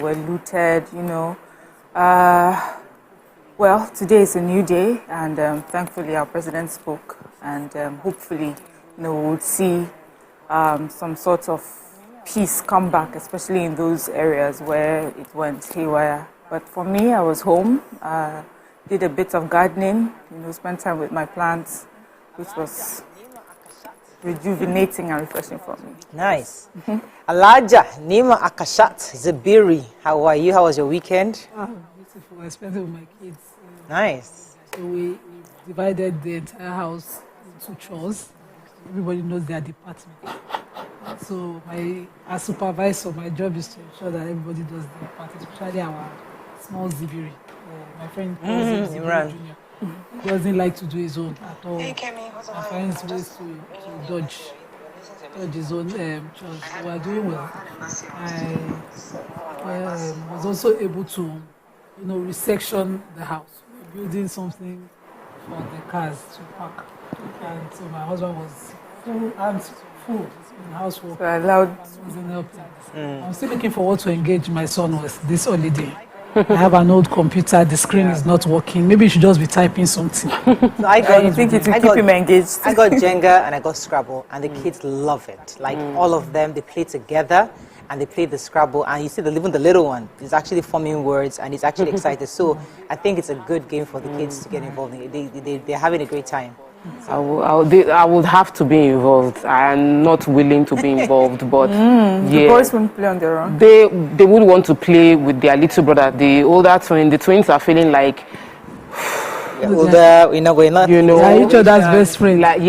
were looted, Well, today is a new day, and thankfully our president spoke, and hopefully, we'll see some sort of peace come back, especially in those areas where it went haywire. But for me, I was home, did a bit of gardening, spent time with my plants, which was rejuvenating and refreshing for me. Nice. Alaja, Nima Akashat, Zabiri, how are you? How was your weekend? Beautiful. I spent it with my kids. Nice. So we divided the entire house into chores. Everybody knows their department. So as supervisor, my job is to ensure that everybody does their part, especially our small Zibiri. My friend Imran Jr. He doesn't like to do his own at all. He finds ways to dodge his own chores. So we are doing well. I was also able to, resection the house. We're building something for the cars to park. And so my husband was full in housework. So I allowed. Wasn't helping. I'm still looking forward to engage my son with this holiday. I have an old computer, the screen is not working. Maybe you should just be typing something. So you think it will keep him engaged? I got Jenga and I got Scrabble, and the kids love it. Like all of them, they play together and they play the Scrabble, and you see even the little one is actually forming words and he's actually excited. So I think it's a good game for the kids to get involved in it. They're having a great time. I would have to be involved. I am not willing to be involved, but the boys won't play on their own. They would want to play with their little brother. The older twin, the twins are feeling like older, we're not. Each other's best friend. Like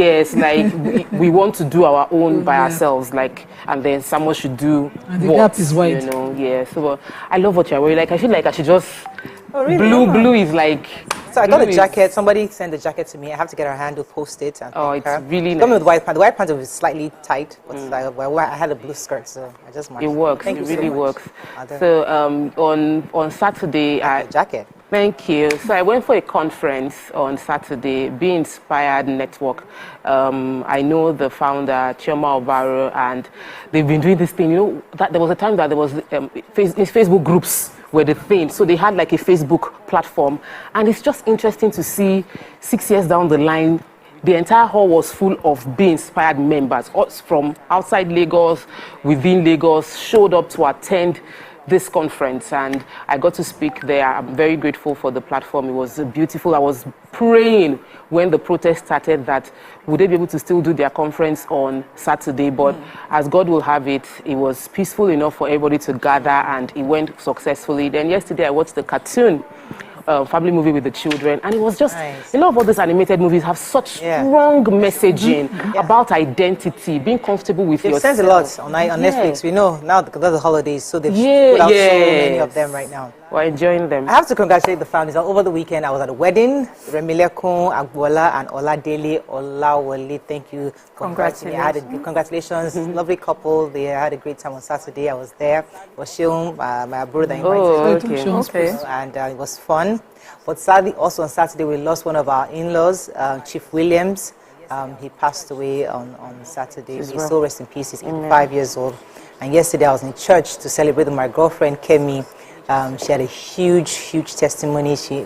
we want to do our own by ourselves, and then someone should do. And the gap is wide. So I love what you're wearing. Like I feel like I should just. Oh, really? Blue is like. So I got a jacket. Somebody sent the jacket to me. I have to get her hand to post it. And it's really nice. Got me with white pants. The white pants was slightly tight, but I had a blue skirt, so I just matched. It works. Thank it you really so works. Much. So on Saturday, jacket. Thank you. So I went for a conference on Saturday, Be Inspired Network. I know the founder, Chioma Obaro, and they've been doing this thing. That there was a time that there was Facebook groups were the thing. So they had like a Facebook platform. And it's just interesting to see 6 years down the line, the entire hall was full of Be Inspired members from outside Lagos, within Lagos, showed up to attend this conference, and I got to speak there. I'm very grateful for the platform. It was beautiful. I was praying when the protest started that would they be able to still do their conference on Saturday, but as God will have it, it was peaceful enough for everybody to gather, and it went successfully. Then yesterday I watched the cartoon family movie with the children, and it was just nice. A lot of all these animated movies have such strong messaging about identity, being comfortable with yourself. They've sent a lot on Netflix. We know now because of the holidays, so they've put out so many of them right now. We're enjoying them. I have to congratulate the families. Over the weekend, I was at a wedding. Remilekun, Agbola, and Oladele Olawale. Thank you. Congratulations. Congratulations. Lovely couple. They had a great time on Saturday. I was there. It was Sheung, my brother invited me. Okay. And it was fun. But sadly, also on Saturday, we lost one of our in-laws, Chief Williams. He passed away on Saturday. He's still rest in peace. He's 85 years old. And yesterday, I was in church to celebrate with my girlfriend, Kemi. She had a huge testimony. She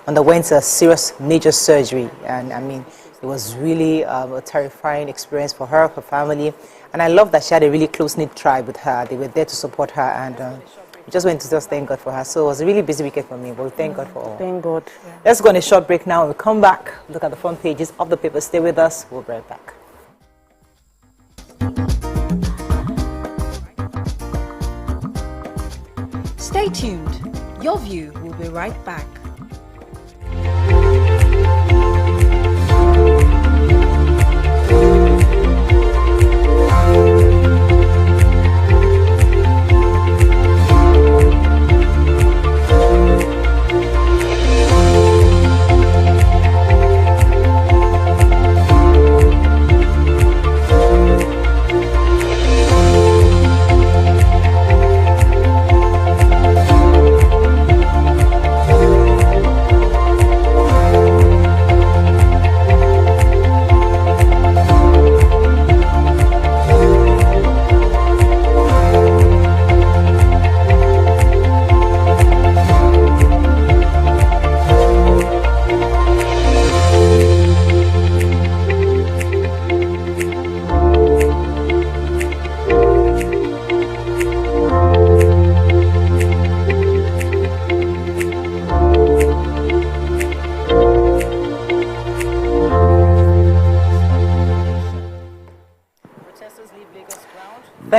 underwent a serious major surgery, and I mean, it was really a terrifying experience for her, her family, and I love that she had a really close-knit tribe with her. They were there to support her, and we just went to just thank God for her. So it was a really busy weekend for me, but we thank God for all. Thank God. Yeah. Let's go on a short break now. When we come back, look at the front pages of the paper. Stay with us. We'll be right back. Stay tuned. Your View will be right back.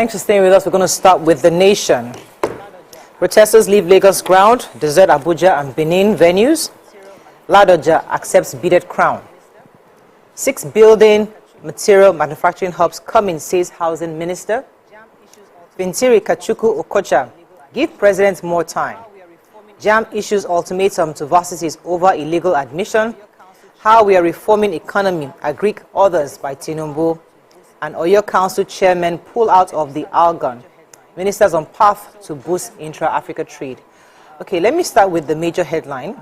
Thanks for staying with us. We're going to start with The Nation. Protesters leave Lagos ground, desert Abuja and Benin venues. Ladoja accepts beaded crown. 6 building material manufacturing hubs coming, says housing minister. Fintiri Kachuku Okocha, give president more time. JAMB issues ultimatum to varsities over illegal admission. How we are reforming economy, agree others by Tinubu. And Oyo Council chairman pull out of the Algon. Ministers on path to boost intra-Africa trade. Okay, let me start with the major headline.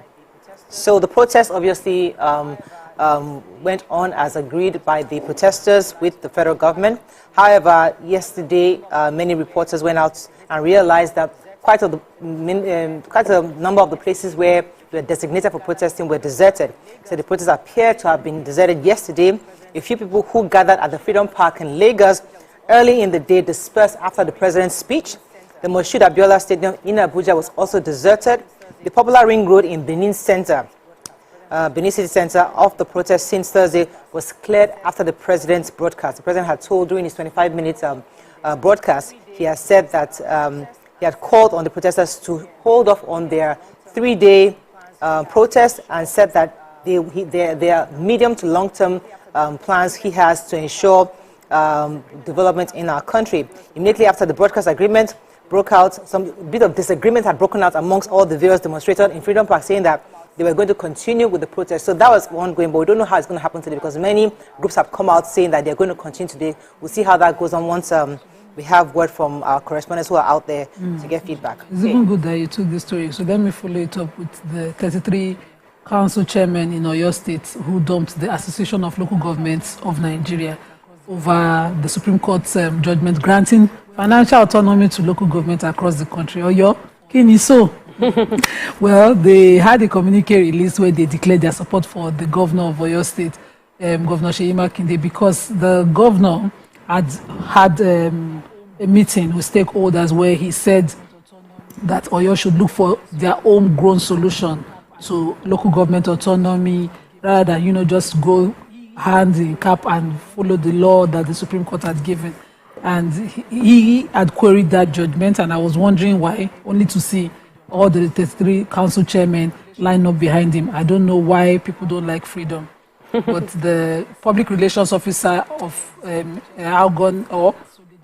So the protest obviously went on as agreed by the protesters with the federal government. However, yesterday many reporters went out and realized that quite a number of the places where were designated for protesting were deserted. So the protests appear to have been deserted yesterday. A few people who gathered at the Freedom Park in Lagos early in the day dispersed after the president's speech. The Moshood Abiola Stadium in Abuja was also deserted. The popular ring road in Benin Center, Benin City Center, of the protest since Thursday was cleared after the president's broadcast. The president had told during his 25-minute broadcast, he has said that he had called on the protesters to hold off on their 3-day protest and said that their medium to long-term plans he has to ensure development in our country. Immediately after the broadcast agreement broke out, some bit of disagreement had broken out amongst all the various demonstrators in Freedom Park, saying that they were going to continue with the protest. So that was ongoing, but we don't know how it's going to happen today because many groups have come out saying that they're going to continue today. We'll see how that goes on once we have word from our correspondents who are out there to get feedback. It's even good that you took this story. So let me follow it up with the 33 council chairmen in Oyo State who dumped the Association of Local Governments of Nigeria over the Supreme Court's judgment granting financial autonomy to local governments across the country. Oyo, kini so? Well, they had a communique release where they declared their support for the governor of Oyo State, Governor Seyi Makinde, because the governor had a meeting with stakeholders where he said that Oyo should look for their own grown solution to local government autonomy rather than, just go hand in cap and follow the law that the Supreme Court had given. And he had queried that judgment, and I was wondering why, only to see all the 33 council chairmen line up behind him. I don't know why people don't like freedom. But the public relations officer of Algon, or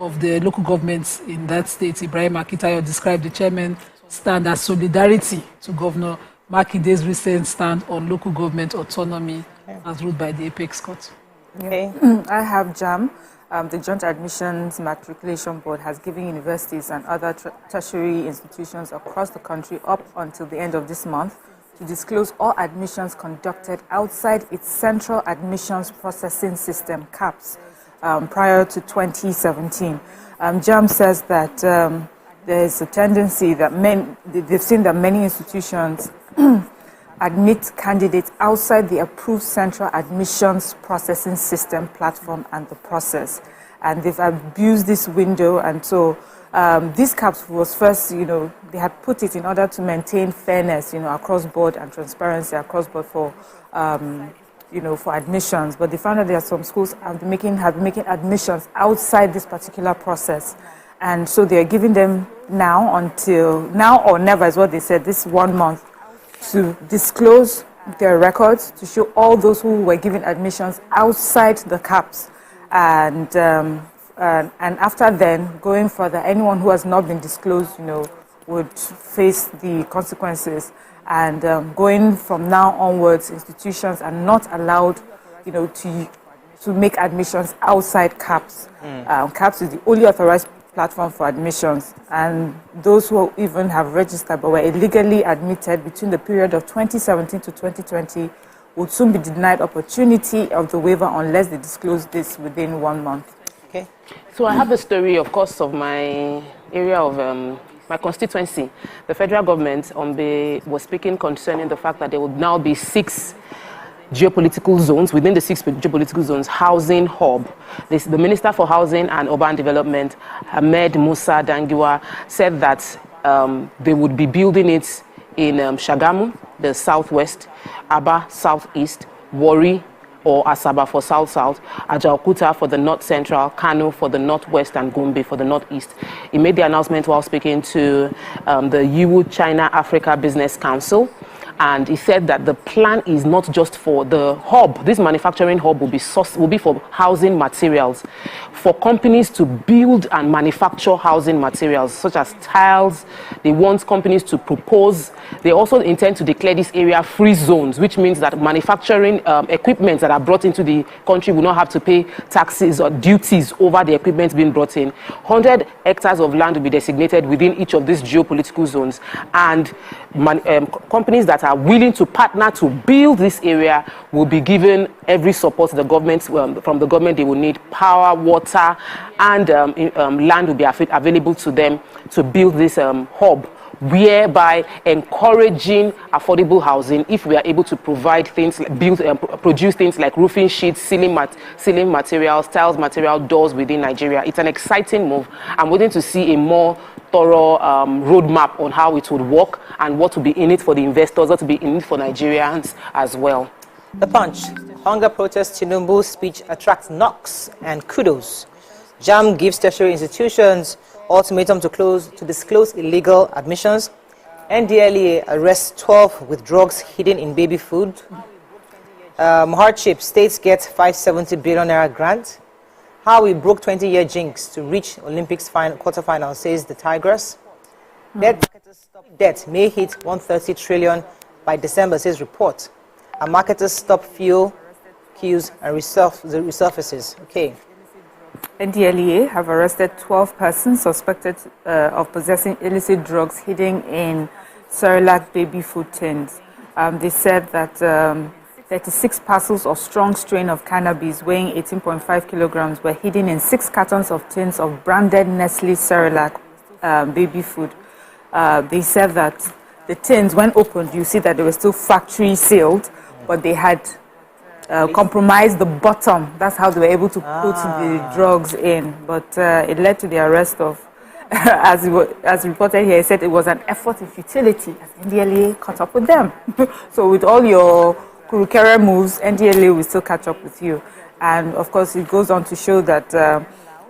of the local governments in that state, Ibrahim Akitayo, described the chairman's stand as solidarity to Governor Makinde's recent stand on local government autonomy as ruled by the Apex Court. Okay. I have JAMB. The Joint Admissions Matriculation Board has given universities and other tertiary institutions across the country up until the end of this month to disclose all admissions conducted outside its central admissions processing system, CAPS, prior to 2017. JAMB says that there is a tendency that they've seen that many institutions admit candidates outside the approved central admissions processing system platform and the process. And they've abused this window, and so this CAPS was first, they had put it in order to maintain fairness, across board and transparency across board for, for admissions. But they found that there are some schools have been making admissions outside this particular process. And so they're giving them now or never is what they said, this 1 month, to disclose their records, to show all those who were given admissions outside the CAPS. And after then, going further, anyone who has not been disclosed, would face the consequences. And going from now onwards, institutions are not allowed, to make admissions outside CAPS. CAPS is the only authorized platform for admissions, and those who even have registered but were illegally admitted between the period of 2017 to 2020 would soon be denied opportunity of the waiver unless they disclose this within 1 month. Okay. So I have a story, of course, of my area of my constituency. The federal government was speaking concerning the fact that there would now be 6 geopolitical zones. Within the 6 geopolitical zones, housing hub. The Minister for Housing and Urban Development, Ahmed Musa Dangiwa, said that they would be building it in Shagamu, the southwest, Aba, southeast, Warri, or Asaba for South-South, Ajaokuta for the North-Central, Kano for the Northwest, and Gombe for the Northeast. He made the announcement while speaking to the Yiwu China Africa Business Council. And he said that the plan is not just for the hub. This manufacturing hub will be for housing materials, for companies to build and manufacture housing materials such as tiles. They want companies to propose. They also intend to declare this area free zones, which means that manufacturing equipment that are brought into the country will not have to pay taxes or duties over the equipment being brought in. 100 hectares of land will be designated within each of these geopolitical zones, and companies that are willing to partner to build this area will be given every support the government from the government they will need. Power, water, and land will be available to them to build this hub, whereby encouraging affordable housing if we are able to provide things, produce things like roofing sheets, ceiling materials, tiles material, doors within Nigeria. It's an exciting move. I'm waiting to see a more thorough roadmap on how it would work and what will be in it for the investors, what will be in it for Nigerians as well. The Punch. Hunger protest Tinubu speech attracts knocks and kudos. JAMB gives tertiary institutions ultimatum to disclose illegal admissions. NDLEA arrests 12 with drugs hidden in baby food. Hardship. States get 570 billion naira grant. How we broke 20-year jinx to reach Olympics quarterfinal, says the Tigress. Debt may hit 130 trillion by December, says report. And marketers stop fuel queues and resurfaces. Okay. NDLEA have arrested 12 persons suspected of possessing illicit drugs hidden in Cerelac baby food tins. They said that 36 parcels of strong strain of cannabis weighing 18.5 kilograms were hidden in 6 cartons of tins of branded Nestle Cerelac baby food. They said that the tins, when opened, you see that they were still factory sealed, but they had compromised the bottom. That's how they were able to put the drugs in. But it led to the arrest of, as reported here, he said it was an effort in futility as NDLEA caught up with them. So with all your Kurukere moves, NDLEA will still catch up with you. And of course, it goes on to show that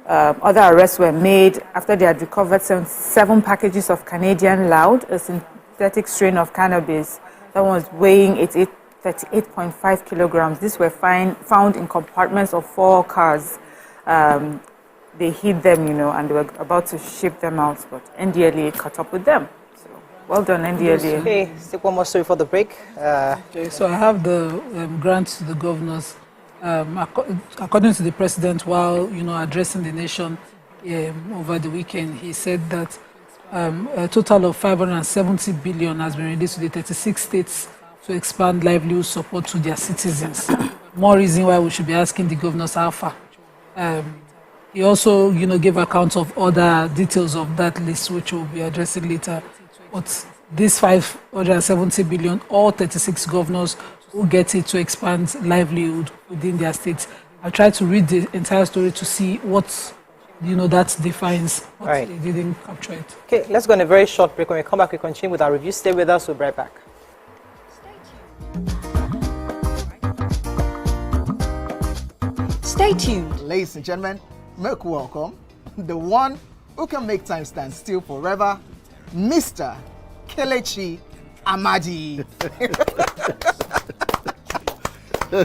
other arrests were made after they had recovered 7 packages of Canadian Loud, a synthetic strain of cannabis that was weighing 38.5 kilograms. These were found in compartments of 4 cars. They hid them, and they were about to ship them out, but NDLEA caught up with them. So, well done, NDLEA. Okay, let's take one more story for the break. Okay, so I have the grants to the governors. According to the president, while addressing the nation over the weekend, he said that a total of 570 billion has been released to the 36 states to expand livelihood support to their citizens. More reason why we should be asking the governors how far. He also, gave account of other details of that list, which we'll be addressing later. But this 570 billion, all 36 governors will get it to expand livelihood within their states. I tried to read the entire story to see what, that defines, but right. They didn't capture it. Okay, let's go on a very short break. When we come back, we continue with our review. Stay with us, we'll be right back. Stay tuned. Ladies and gentlemen, make welcome the one who can make time stand still forever, Mr. Kelechi Amadi.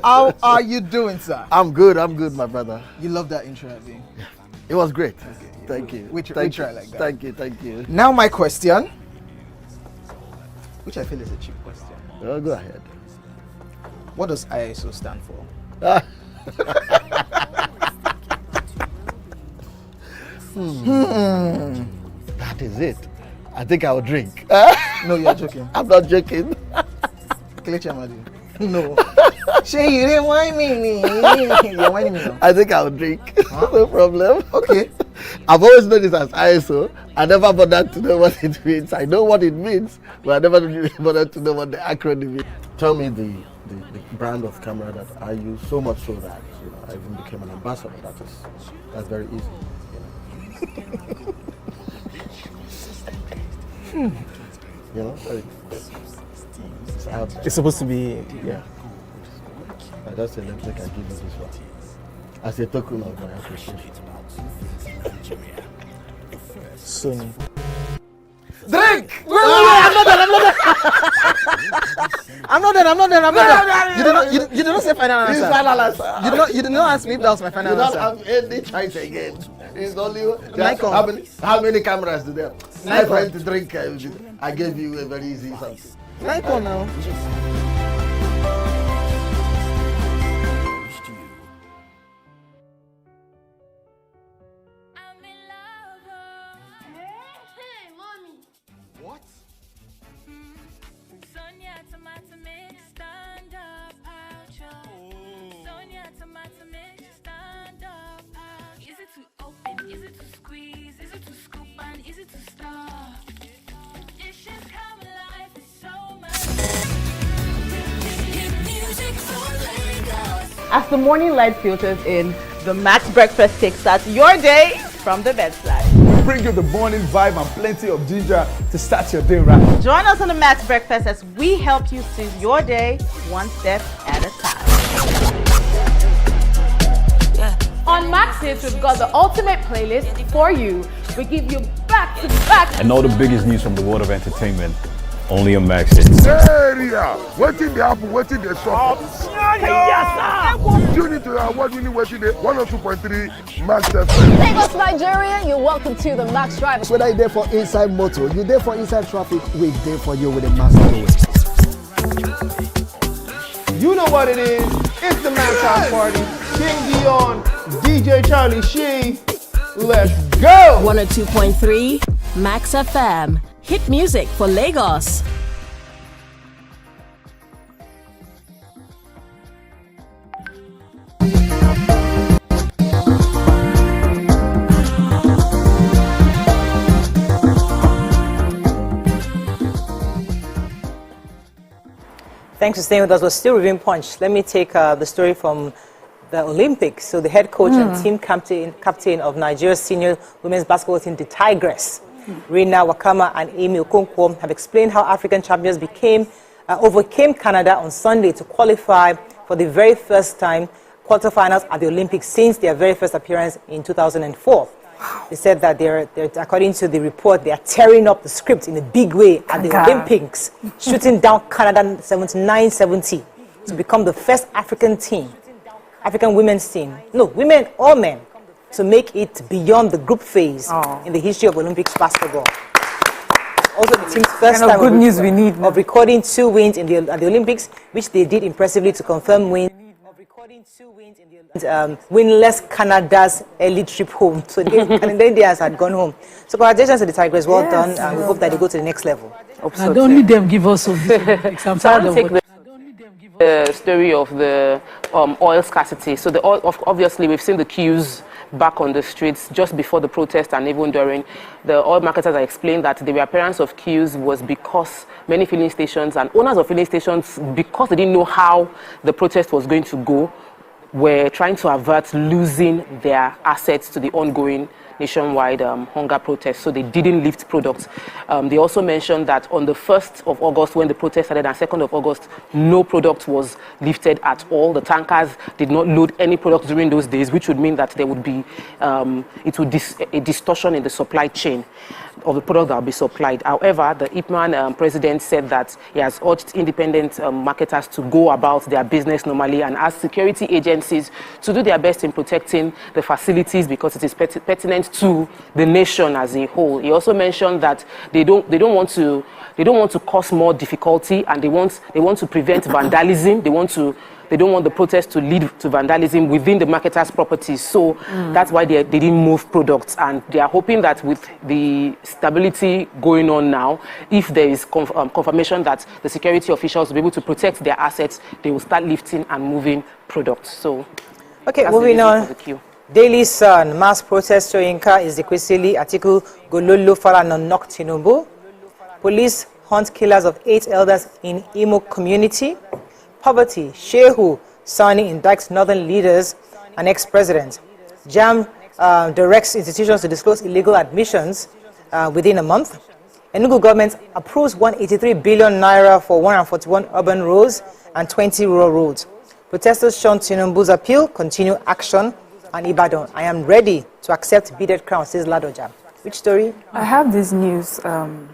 How are you doing, sir? I'm good, my brother. You love that intro, Abby? It was great. Okay. Thank you. We try like that. Thank you. Now my question, which I feel is a cheap question. Oh, go ahead. What does ISO stand for? That is it. I think I'll drink. No, you're joking. I'm not joking. Kelechi Amadi. No. Shay, you didn't whine me. You're whining me now. I think I'll drink. Huh? No problem. Okay. I've always known this as ISO. I never bothered to know what it means. I know what it means, but I never really bothered to know what the acronym is. Tell me the brand of camera that I use, so much so that I even became an ambassador. That's very easy. Very, It's supposed to be, yeah. I just said, let me give you this one. As a token of my appreciation. Soon. Drink! Wait, I'm not done. You did not say final answer. Final answer. You did not ask me if that was my final You don't answer. have any choice again. It's only Michael. how many cameras do they have? My Michael. friend to drink. I gave you a very easy something. Michael now. As the morning light filters in, the Max Breakfast kickstarts your day from the bedside. We bring you the morning vibe and plenty of ginger to start your day right. Join us on the Max Breakfast as we help you seize your day one step at a time. On Max Hits, we've got the ultimate playlist for you. We give you back-to-back. And all the biggest news from the world of entertainment, only on Max Hits. Area, waiting the apple, waiting the shop. Tune into our award-winning waiting the 102.3 Max FM. Lagos, Nigeria, you're welcome to the Max Drive. Whether you're there for inside motor, you're there for inside traffic, we're there for you with a Max Drive. You know what it is. It's the Max House Party. King Dion, DJ Charlie Sheen. Let's go! 102.3 Max FM. Hit music for Lagos. Thanks for staying with us. We're still reviewing Punch. Let me take the story from the Olympics. So the head coach and team captain of Nigeria's senior women's basketball team, the Tigress, Rina Wakama and Amy Okonkwo, have explained how African champions overcame Canada on Sunday to qualify for the very first time quarterfinals at the Olympics since their very first appearance in 2004. They said that they're, according to the report, they are tearing up the script in a big way at the Olympics, shooting down Canada 79-70 to become the first African women's team, no, women or men, to make it beyond the group phase in the history of Olympics basketball. Also, the team's first time good news we need of recording 2 wins at the Olympics, which they did impressively to confirm wins. Winless Canada's early trip home. So the Canadians had gone home. So congratulations to the Tigers. Well done. And we hope that they go to the next level. And don't need them give us some. I'm tired of the story of the oil scarcity. So the oil, obviously, we've seen the queues back on the streets just before the protest and even during. The oil marketers have explained that the appearance of queues was because many filling stations and owners of filling stations, because they didn't know how the protest was going to go, were trying to avert losing their assets to the ongoing nationwide hunger protest, so they didn't lift products. They also mentioned that on the 1st of August, when the protest started, and 2nd of August, no product was lifted at all. The tankers did not load any products during those days, which would mean that there would be a distortion in the supply chain of the product that will be supplied. However, the IPMAN president said that he has urged independent marketers to go about their business normally and ask security agencies to do their best in protecting the facilities because it is pertinent to the nation as a whole. He also mentioned that they don't want to cause more difficulty, and they want to prevent vandalism. They don't want the protest to lead to vandalism within the marketers' properties. So that's why they didn't move products. And they are hoping that with the stability going on now, if there is confirmation that the security officials will be able to protect their assets, they will start lifting and moving products. So, okay, moving on. Daily Sun, mass protest Soyinka is Ezekwesili Atiku Gololo Faranonok Tinubu. Police hunt killers of 8 elders in Imo community. Poverty, Shehu Sani indicts northern leaders and ex-president. JAMB directs institutions to disclose illegal admissions within a month. Enugu government approves 183 billion naira for 141 urban roads and 20 rural roads. Protesters shun Tinubu's appeal, continue action, and Ibadan. I am ready to accept beaded crown, says Ladoja. Which story? I have this news from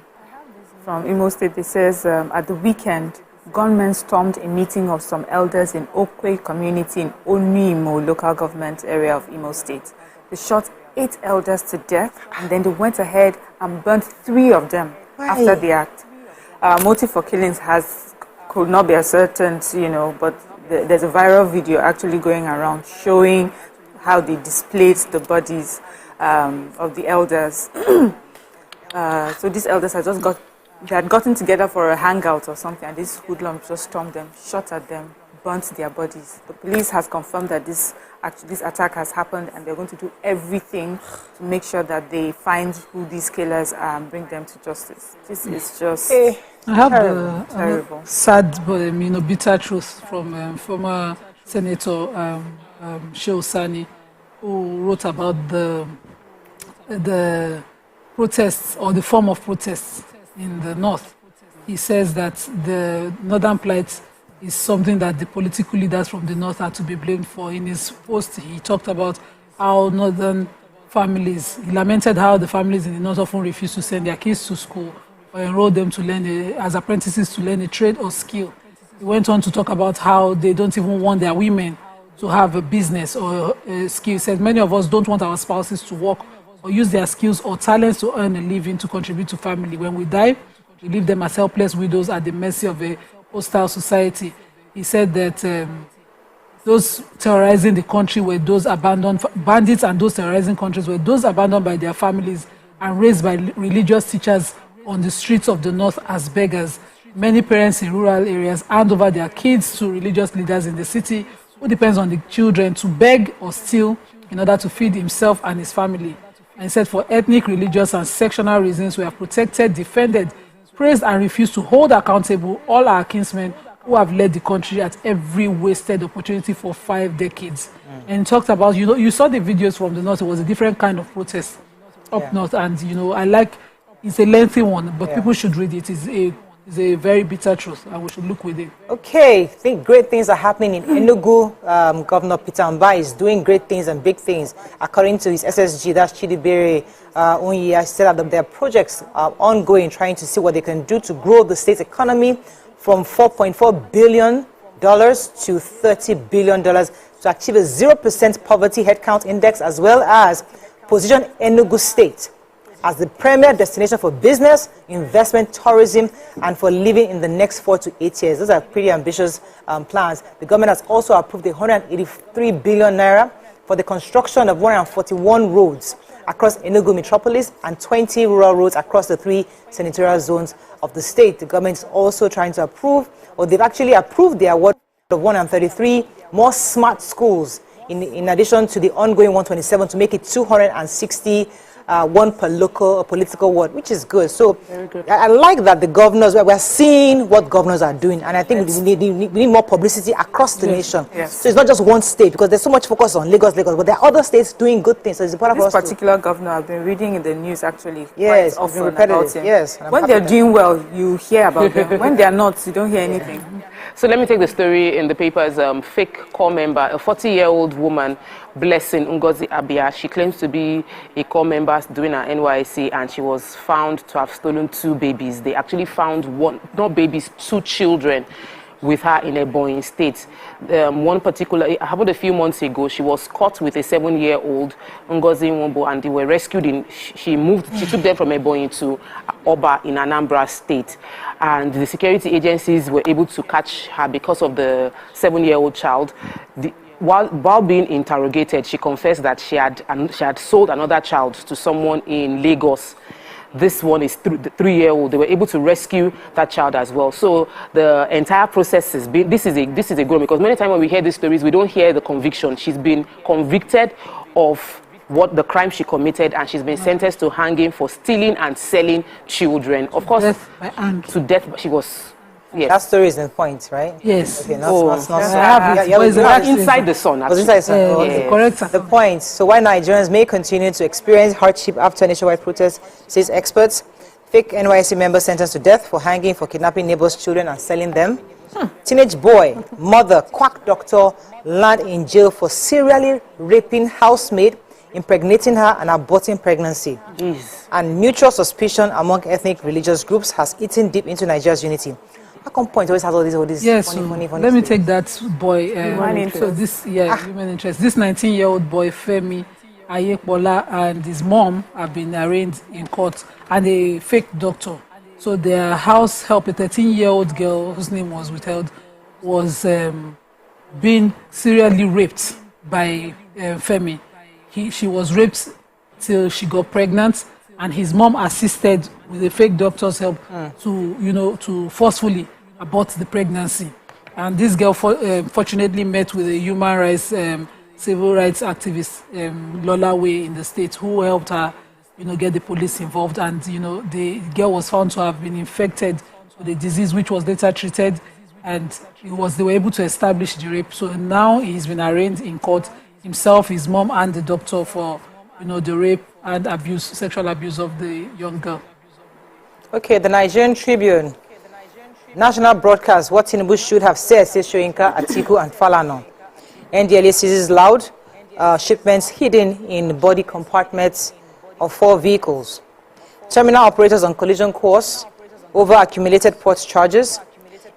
Imo State. It says at the weekend, gunmen stormed a meeting of some elders in Okwe community in Onimo local government area of Imo State. They shot 8 elders to death, and then they went ahead and burnt 3 of them after the act. Motive for killings could not be ascertained, but there's a viral video actually going around showing how they displayed the bodies of the elders. So these elders had gotten together for a hangout or something, and these hoodlums just stormed them, shot at them, burnt their bodies. The police has confirmed that this attack has happened, and they're going to do everything to make sure that they find who these killers are and bring them to justice. This is just I have terrible. Sad but bitter truth from former Senator Shehu Sani, who wrote about the protests or the form of protests in the north. He says that the northern plight is something that the political leaders from the north are to be blamed for. In his post, he talked about how northern families, he lamented how the families in the north often refuse to send their kids to school or enroll them to learn as apprentices to learn a trade or skill. He went on to talk about how they don't even want their women to have a business or a skill. He said many of us don't want our spouses to work or use their skills or talents to earn a living to contribute to family. When we die, we leave them as helpless widows at the mercy of a hostile society. He said that those terrorizing the country were those abandoned bandits, and those terrorizing countries were those abandoned by their families and raised by religious teachers on the streets of the north as beggars. Many parents in rural areas hand over their kids to religious leaders in the city, who depends on the children to beg or steal in order to feed himself and his family. And he said for ethnic, religious, and sectional reasons, we have protected, defended, praised, and refused to hold accountable all our kinsmen who have led the country at every wasted opportunity for 5 decades. And he talked about, you saw the videos from the north. It was a different kind of protest up north. And, I like, it's a lengthy one, but people should read it. It's a very bitter truth, and we should look with it. Okay, I think great things are happening in Enugu. Governor Peter Mba is doing great things and big things. According to his SSG, that's Chidibere Onyi, said that their projects are ongoing, trying to see what they can do to grow the state's economy from $4.4 billion to $30 billion to achieve a 0% poverty headcount index, as well as position Enugu State as the premier destination for business, investment, tourism, and for living in the next 4 to 8 years. Those are pretty ambitious plans. The government has also approved 183 billion naira for the construction of 141 roads across Enugu metropolis and 20 rural roads across the 3 senatorial zones of the state. The government is also trying to approve, or they've actually approved the award of 133 more smart schools in addition to the ongoing 127 to make it 260 one per local or political ward, which is good. So very good. I like that the governors, we're seeing what governors are doing, and I think we need more publicity across the nation. Yes. So it's not just one state, because there's so much focus on Lagos, but there are other states doing good things. So it's important for us. This particular governor, I've been reading in the news actually quite often about him. Yes. When they're doing well, you hear about them. When they're not, you don't hear anything. So let me take the story in the papers. Fake corps member, a 40-year-old woman, Blessing Ngozi Abia. She claims to be a corps member doing her NYC, and she was found to have stolen 2 babies. They actually found 2 children with her in a Borno state. One particular, it happened a few months ago. She was caught with a 7-year-old Ngozi Nwombo, and they were rescued. She took them from Ebonyi to Oba in Anambra State, and the security agencies were able to catch her because of the 7-year-old child. While being interrogated, she confessed that she had sold another child to someone in Lagos. This one is the 3-year-old. They were able to rescue that child as well. So the entire process is this is a growth, because many times when we hear these stories, we don't hear the conviction. She's been convicted of what the crime she committed, and she's been sentenced to hanging for stealing and selling children. Of course, to death. She was. Yes. That story is in point, right? Yes. Okay, inside the sun. Inside the sun. Okay. Correct. The point. So why Nigerians may continue to experience hardship after nationwide protests, says experts. Fake NYC member sentenced to death for hanging for kidnapping neighbors' children and selling them. Teenage boy, mother, quack doctor land in jail for serially raping housemaid, impregnating her and aborting pregnancy. And mutual suspicion among ethnic religious groups has eaten deep into Nigeria's unity. How come point always has all these Yes, funny let me take that boy. Human interest. So this, human interest. This 19-year-old boy, Femi Ayekbola, and his mom have been arraigned in court, and a fake doctor. So their house help, a 13-year-old girl whose name was withheld, was being serially raped by Femi. She was raped till she got pregnant, and his mom assisted with the fake doctor's help to forcefully abort the pregnancy. And this girl fortunately met with a human rights, civil rights activist, Lola Way in the state, who helped her, get the police involved. And, the girl was found to have been infected with a disease which was later treated, and they were able to establish the rape. So now he's been arraigned in court, himself, his mom, and the doctor for, the rape and abuse, sexual abuse of the young girl. Okay, the Nigerian Tribune. National broadcast, what Tinubu should have said, says Shoyinka, Atiku, and Falana. NDLA seizes loud shipments hidden in body compartments of 4 vehicles. Terminal operators on collision course over accumulated port charges.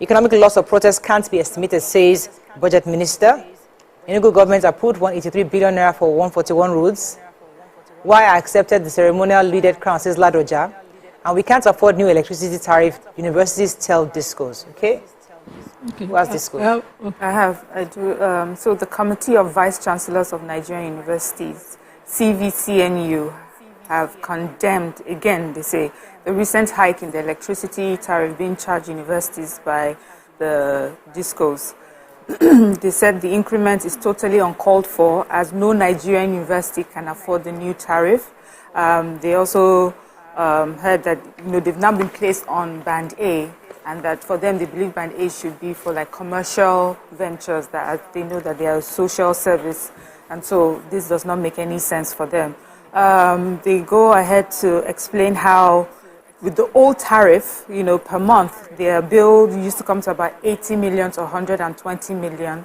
Economic loss of protest can't be estimated, says Budget Minister. Enugu government approved 183 billion naira for 141 roads. Why I accepted the ceremonial leaded crown, says Ladoja. And we can't afford new electricity tariff. Universities tell discos. Okay? Who has disco? I do. So the Committee of Vice Chancellors of Nigerian Universities, CVCNU, have condemned, again, they say, the recent hike in the electricity tariff being charged universities by the discos. They said the increment is totally uncalled for, as no Nigerian university can afford the new tariff. They also heard that they've now been placed on Band A, and that for them they believe Band A should be for like commercial ventures that they know that they are a social service, and so this does not make any sense for them. They go ahead to explain how with the old tariff, per month, their bill used to come to about 80 million to 120 million,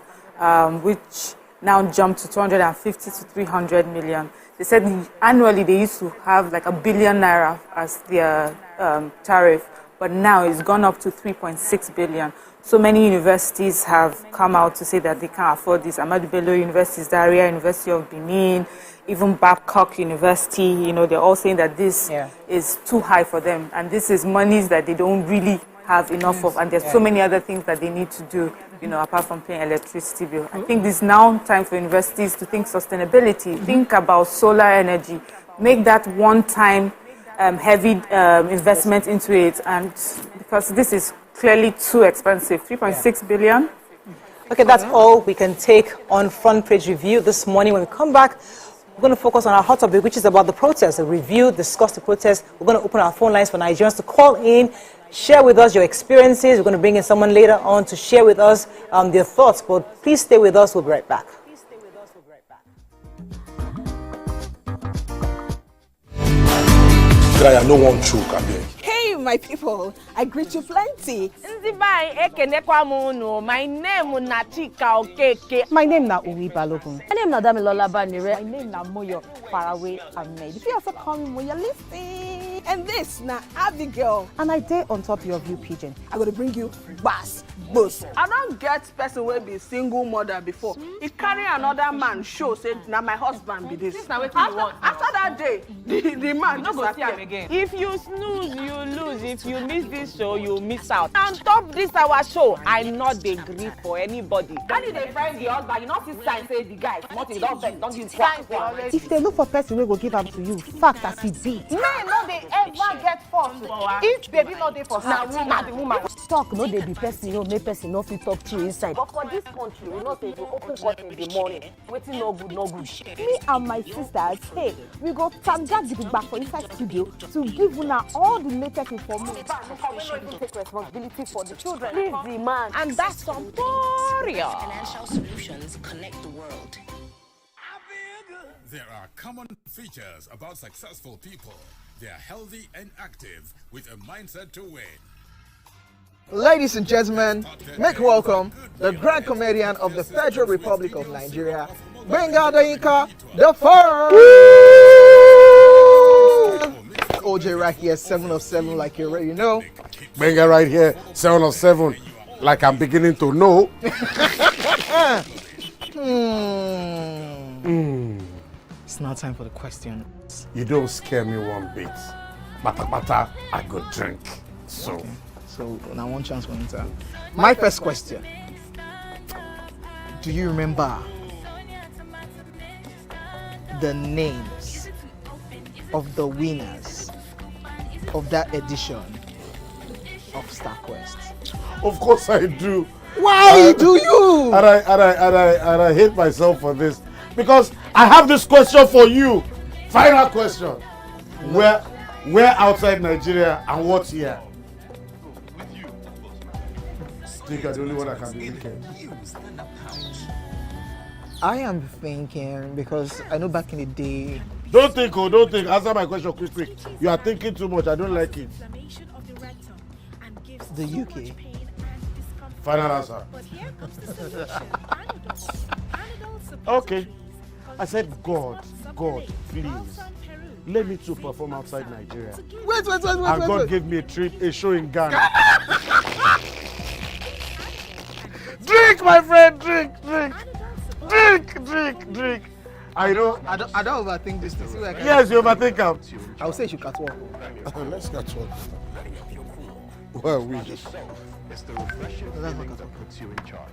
which now jumped to 250 to 300 million. They said annually they used to have like R1 billion as their tariff, but now it's gone up to 3.6 billion. So many universities have come out to say that they can't afford this. Ahmadu Bello University, Zaria University of Benin, even Babcock University, they're all saying that this is too high for them. And this is monies that they don't really have enough of. And there's so many other things that they need to do, apart from paying electricity bill. I think it's now time for universities to think sustainability, think about solar energy, make that one-time heavy investment into it. And because this is clearly too expensive, 3.6 billion. Okay, that's all we can take on Front Page Review this morning. When we come back, we're going to focus on our hot topic, which is about the protest, a review, discuss the protest. We're going to open our phone lines for Nigerians to call in, share with us your experiences. We're going to bring in someone later on to share with us their thoughts. But please stay with us. We'll be right back. I no one choke, I beg. Hey, my people, I greet you plenty. My name is Nachika Okeke. My name na Uwi Balogun. My name na Damilola Banire. My name na Moyo Faraway Ahmed. If you also call me Moyo, listen. And this na Abigail. And I dare on top your view pigeon. I'm going to bring you bass. Boss. I don't get person will be single mother before. He carry another man show say now my husband be this. After that day, the man no go see him again. If you snooze, you lose. If you miss this show, you miss out. On top this our show, I not dey gree for anybody. Can you dey find the husband? You not see sign say the guy nothing don't use sign. If they look for person we go give them to you, fact as it be. Men no dey ever get forced. If baby no dey for her, na the woman. Talk no dey be person no make person no fit talk true inside. But for this country, we not say you open court in the morning. Waiting no good, no good. Me and my sisters, hey, we go tanga the back for inside studio to give una all the latest information. Take responsibility for the children. Leave the man. And that's some warrior. Financial solutions connect the world. There are common features about successful people. They are healthy and active with a mindset to win. Ladies and gentlemen, make welcome the grand comedian of the Federal Republic of Nigeria, Benga Dainka the First. OJ right here, 7 of 7, like you already know. Benga right here, 7 of 7, like I'm beginning to know. It's now time for the question. You don't scare me one bit. Bata, I go drink. So. Okay. So now one chance for Inter. My first question. Do you remember the names of the winners of that edition of StarQuest? Of course I do. Why do you? And I hate myself for this. Because I have this question for you. Final question. Where outside Nigeria and what year? I think I'm the only one that can be wicked. I am thinking because I know back in the day. Don't think. Answer my question quick. You are thinking too much. I don't like it. The UK. Final answer. Okay. I said, God, please, let me to perform outside Nigeria. Wait. And God gave me a show in Ghana. Drink, my friend, drink. I don't overthink this thing. Yes, you overthink them. I would say you should catwalk. Let's catwalk. Well, we just. It's the refreshing feeling that puts you in charge.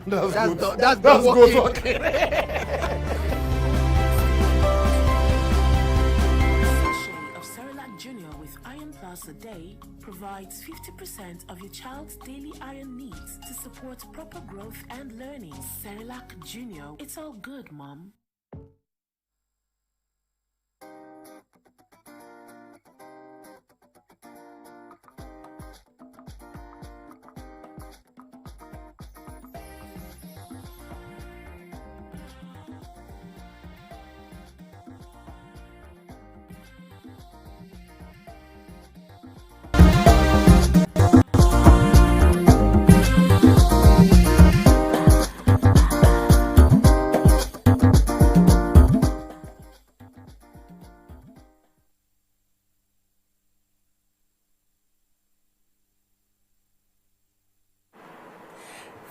That's good talking. A day provides 50% of your child's daily iron needs to support proper growth and learning. Cerelac Junior, it's all good, Mom.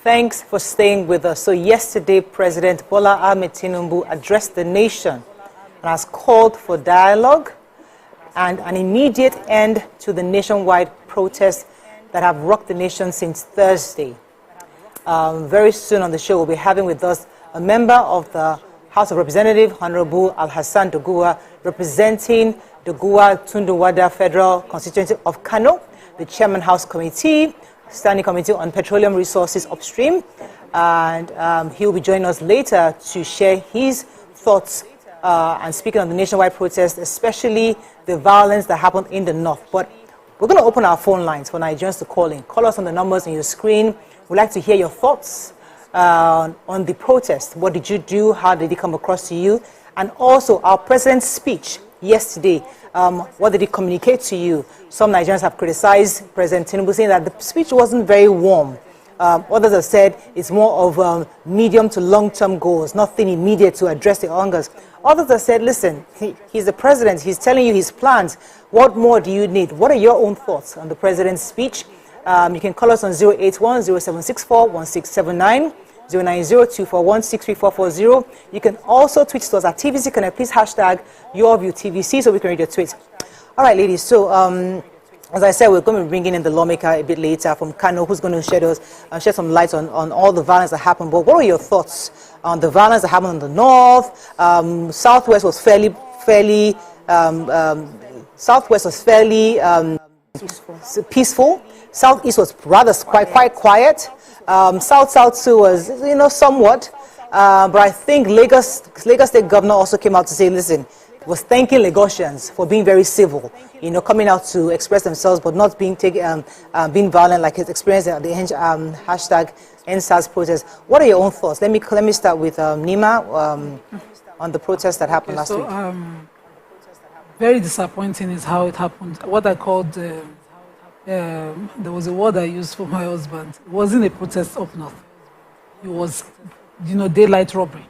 Thanks for staying with us. So yesterday, President Bola Ahmed Tinubu addressed the nation and has called for dialogue and an immediate end to the nationwide protests that have rocked the nation since Thursday. Very soon on the show, we'll be having with us a member of the House of Representatives, Honorable Al-Hassan Doguwa, representing the Gua Tunduwada Federal Constituency of Kano, the Chairman House Committee, Standing Committee on Petroleum Resources Upstream, and he'll be joining us later to share his thoughts and speaking on the nationwide protest, especially the violence that happened in the north. But we're going to open our phone lines for Nigerians to call in. Call us on the numbers on your screen. We'd like to hear your thoughts on the protest. What did you do? How did it come across to you? And also our president's speech yesterday. What did he communicate to you? Some Nigerians have criticized President Tinubu, saying that the speech wasn't very warm. Others have said it's more of medium to long-term goals, nothing immediate to address the hungers. Others have said, listen, he's the president, he's telling you his plans. What more do you need? What are your own thoughts on the president's speech? You can call us on 081-0764-1679, 090-241-63440. You can also tweet to us at TVC Connect. Please hashtag YourViewTVC so we can read your tweets. All right, ladies. So, as I said, we're going to be bringing in the lawmaker a bit later from Kano, who's going to shed some light on all the violence that happened. But what are your thoughts on the violence that happened in the north? Southwest was fairly peaceful. Southeast was rather quite quiet. South too was, somewhat. But I think Lagos State Governor also came out to say, listen, was thanking Lagosians for being very civil, coming out to express themselves, but not being violent like his experience at the hashtag EndSARS protest. What are your own thoughts? Let me start with Nima on the protest that happened last week. Very disappointing is how it happened. What I called there was a word I used for my husband. It wasn't a protest up north. It was, daylight robbery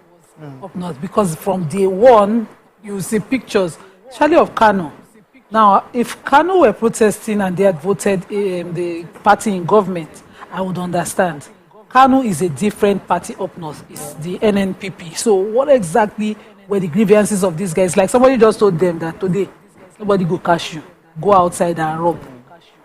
up north. Because from day one, you see pictures, especially of Kano. Now, if Kano were protesting and they had voted the party in government, I would understand. Kano is a different party up north. It's the NNPP. So what exactly were the grievances of these guys? Like somebody just told them that today, nobody go cash you. Go outside and rob.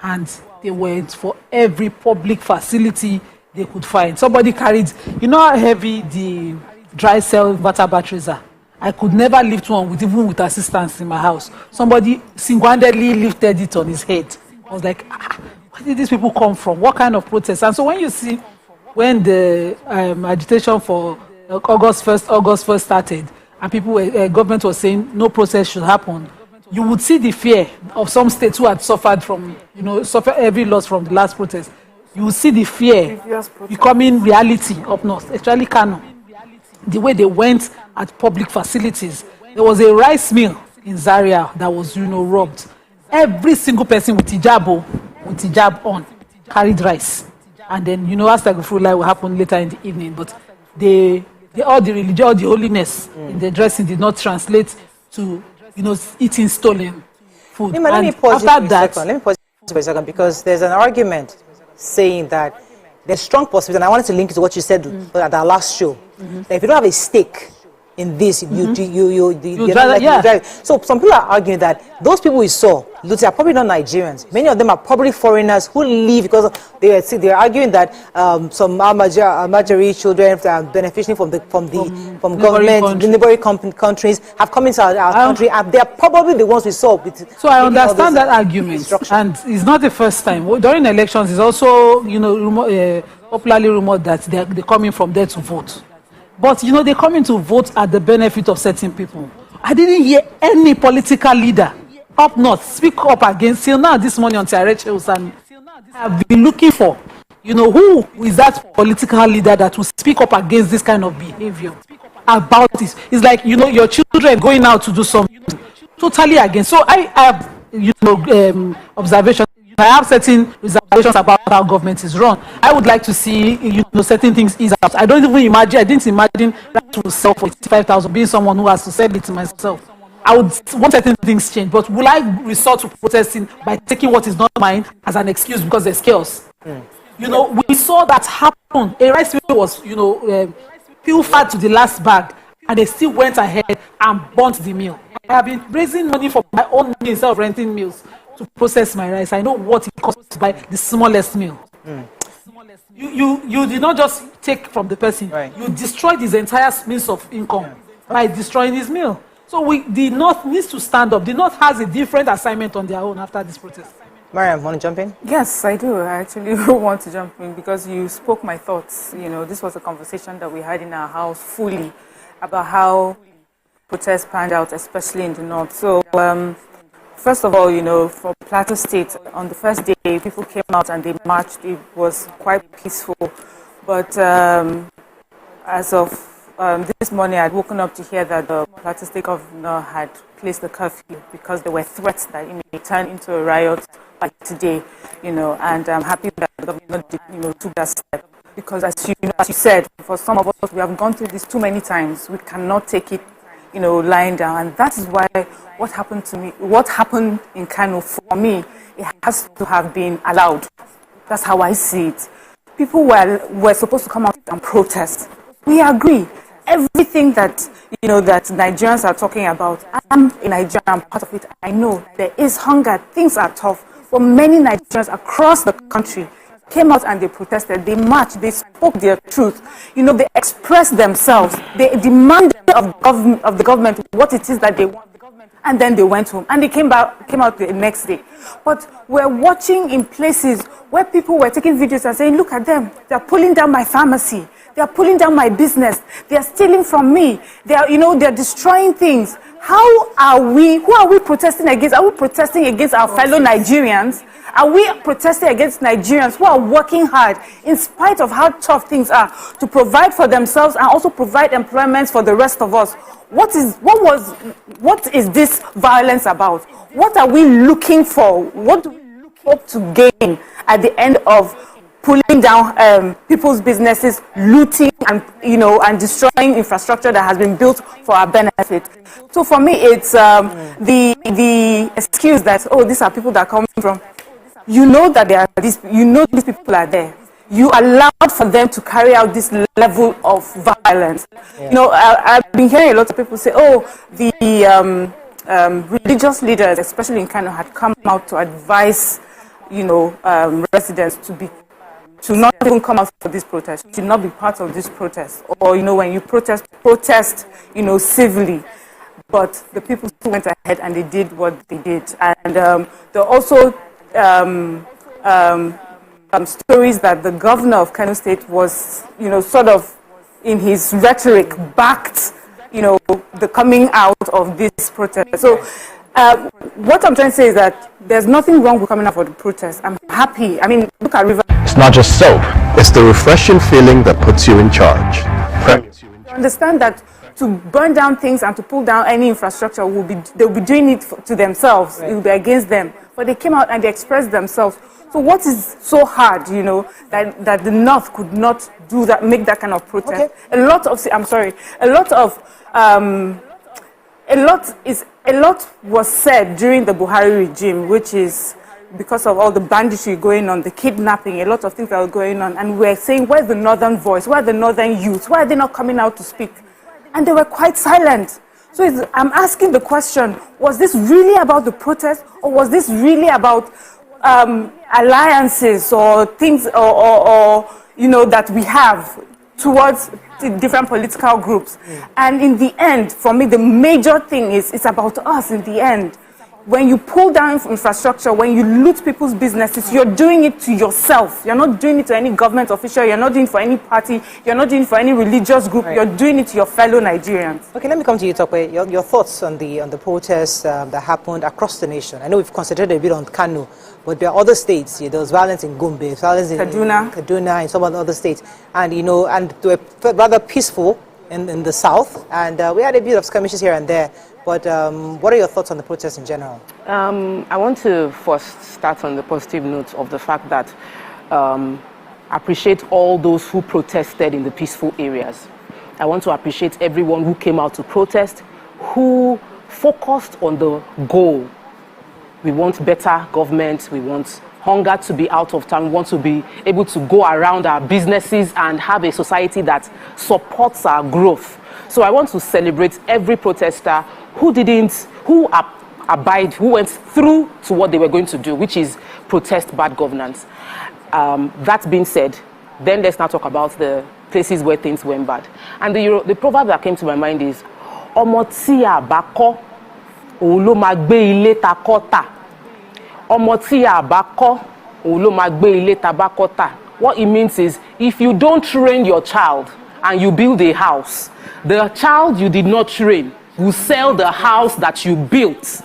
And they went for every public facility they could find. Somebody carried, you know how heavy the dry cell inverter batteries are? I could never lift one even with assistance in my house. Somebody single-handedly lifted it on his head. I was like, where did these people come from? What kind of protest? And so when you see, when the agitation for August 1st started, and government was saying no protest should happen, you would see the fear of some states who had suffered every loss from the last protest. You would see the fear becoming reality up north, especially Kano. The way they went at public facilities. There was a rice mill in Zaria that was, robbed. Every single person with hijab on, carried rice. And then, Astaghfirullah will happen later in the evening. But all the religion, all the holiness in the dressing did not translate to, eating stolen food. Let me pause for a second, because there's an argument saying that there's strong possibility, and I wanted to link it to what you said at our last show, that if you don't have a stake in this, you drive. So some people are arguing that those people we saw, they are probably not Nigerians. Many of them are probably foreigners who leave because they're arguing that some Almajiri children benefiting from government, the neighboring countries have come into our country, and they are probably the ones we saw. So I understand that argument, and it's not the first time. During elections, it's also popularly rumored that they're coming from there to vote. But, they come in to vote at the benefit of certain people. I didn't hear any political leader up north speak up against, till now this morning on Tinubu, and I've been looking for, who is that political leader that will speak up against this kind of behavior about this. It's like, your children going out to do something totally against. So I have, observations. I have certain reservations about how government is run. I would like to see, certain things ease out. I didn't imagine that to sell for 85,000, being someone who has to sell it to myself. I would want certain things change, but will I resort to protesting by taking what is not mine as an excuse because there's chaos? We saw that happen. A rice mill was, pilfered to the last bag, and they still went ahead and burnt the mill. I have been raising money for my own money instead of renting mills to process my rice. I know what it costs to buy the smallest meal. You did not just take from the person. Right. You destroyed his entire means of income by destroying his meal. So the North needs to stand up. The North has a different assignment on their own after this protest. Mariam, want to jump in? Yes, I do. I actually want to jump in because you spoke my thoughts. This was a conversation that we had in our house fully about how protests panned out, especially in the North. So, first of all, from Plateau State, on the first day, people came out and they marched. It was quite peaceful. But as of this morning, I'd woken up to hear that the Plateau State governor had placed a curfew because there were threats that it may turn into a riot by today, and I'm happy that the governor took that step. Because as you said, for some of us, we have gone through this too many times. We cannot take it lying down. And that is why what happened in Kano, for me, it has to have been allowed. That's how I see it. People were supposed to come out and protest. We agree. Everything that, that Nigerians are talking about, I'm in Nigeria, I'm part of it. I know there is hunger, things are tough. For many Nigerians across the country, came out and they protested, they marched, they spoke their truth, they expressed themselves, they demanded of the government what it is that they want, and then they went home and they came out the next day. But we're watching in places where people were taking videos and saying, look at them, they're pulling down my pharmacy, they're pulling down my business, they're stealing from me, they're destroying things. Who are we protesting against? Are we protesting against our fellow Nigerians? Are we protesting against Nigerians who are working hard in spite of how tough things are to provide for themselves and also provide employment for the rest of us? What is this violence about? What are we looking for? What do we look hope to gain at the end of pulling down people's businesses, looting and and destroying infrastructure that has been built for our benefit. So for me, it's the excuse that these are people that come from. You know that there are these people are there. You allowed for them to carry out this level of violence. Yeah. I've been hearing a lot of people say, the religious leaders, especially in Kano, had come out to advise, residents to not even come out for this protest, to not be part of this protest, or when you protest, civilly. But the people still went ahead and they did what they did, and there are also stories that the governor of Kano State was, sort of in his rhetoric backed, the coming out of this protest. So what I'm trying to say is that there's nothing wrong with coming out for the protest. I'm happy. I mean, look at River. It's not just soap, it's the refreshing feeling that puts you in charge. Understand that to burn down things and to pull down any infrastructure, they'll be doing it to themselves. Right. It will be against them. But they came out and they expressed themselves. So what is so hard, that the North could not do that, make that kind of protest? Okay. A lot was said during the Buhari regime, which is because of all the banditry going on, the kidnapping, a lot of things that were going on. And we're saying, where's the northern voice? Where are the northern youth? Why are they not coming out to speak? And they were quite silent. So I'm asking the question, was this really about the protest, or was this really about alliances or things or that we have towards the different political groups? And in the end, for me, the major thing is it's about us in the end. When you pull down infrastructure, when you loot people's businesses, you're doing it to yourself. You're not doing it to any government official. You're not doing it for any party. You're not doing it for any religious group. Right. You're doing it to your fellow Nigerians. Okay, let me come to you, Tope. Your thoughts on the protests that happened across the nation. I know we've concentrated a bit on Kano, but there are other states. There was violence in Gombe, violence in Kaduna, and some of the other states. And, and they were rather peaceful in the south. And we had a bit of skirmishes here and there. But what are your thoughts on the protests in general? I want to first start on the positive note of the fact that appreciate all those who protested in the peaceful areas. I want to appreciate everyone who came out to protest, who focused on the goal. We want better government, we want hunger to be out of town, we want to be able to go around our businesses and have a society that supports our growth. So I want to celebrate every protester who went through to what they were going to do, which is protest bad governance. That being said, then let's now talk about the places where things went bad. And the proverb that came to my mind is, Omo tí a bá kọ́, òun ló máa gbé ilé ta kọ́ tà. Omo tí a bá kọ́, òun ló máa gbé ilé ta bá kọ́ tà. What it means is, if you don't train your child and you build a house, the child you did not train will sell the house that you built.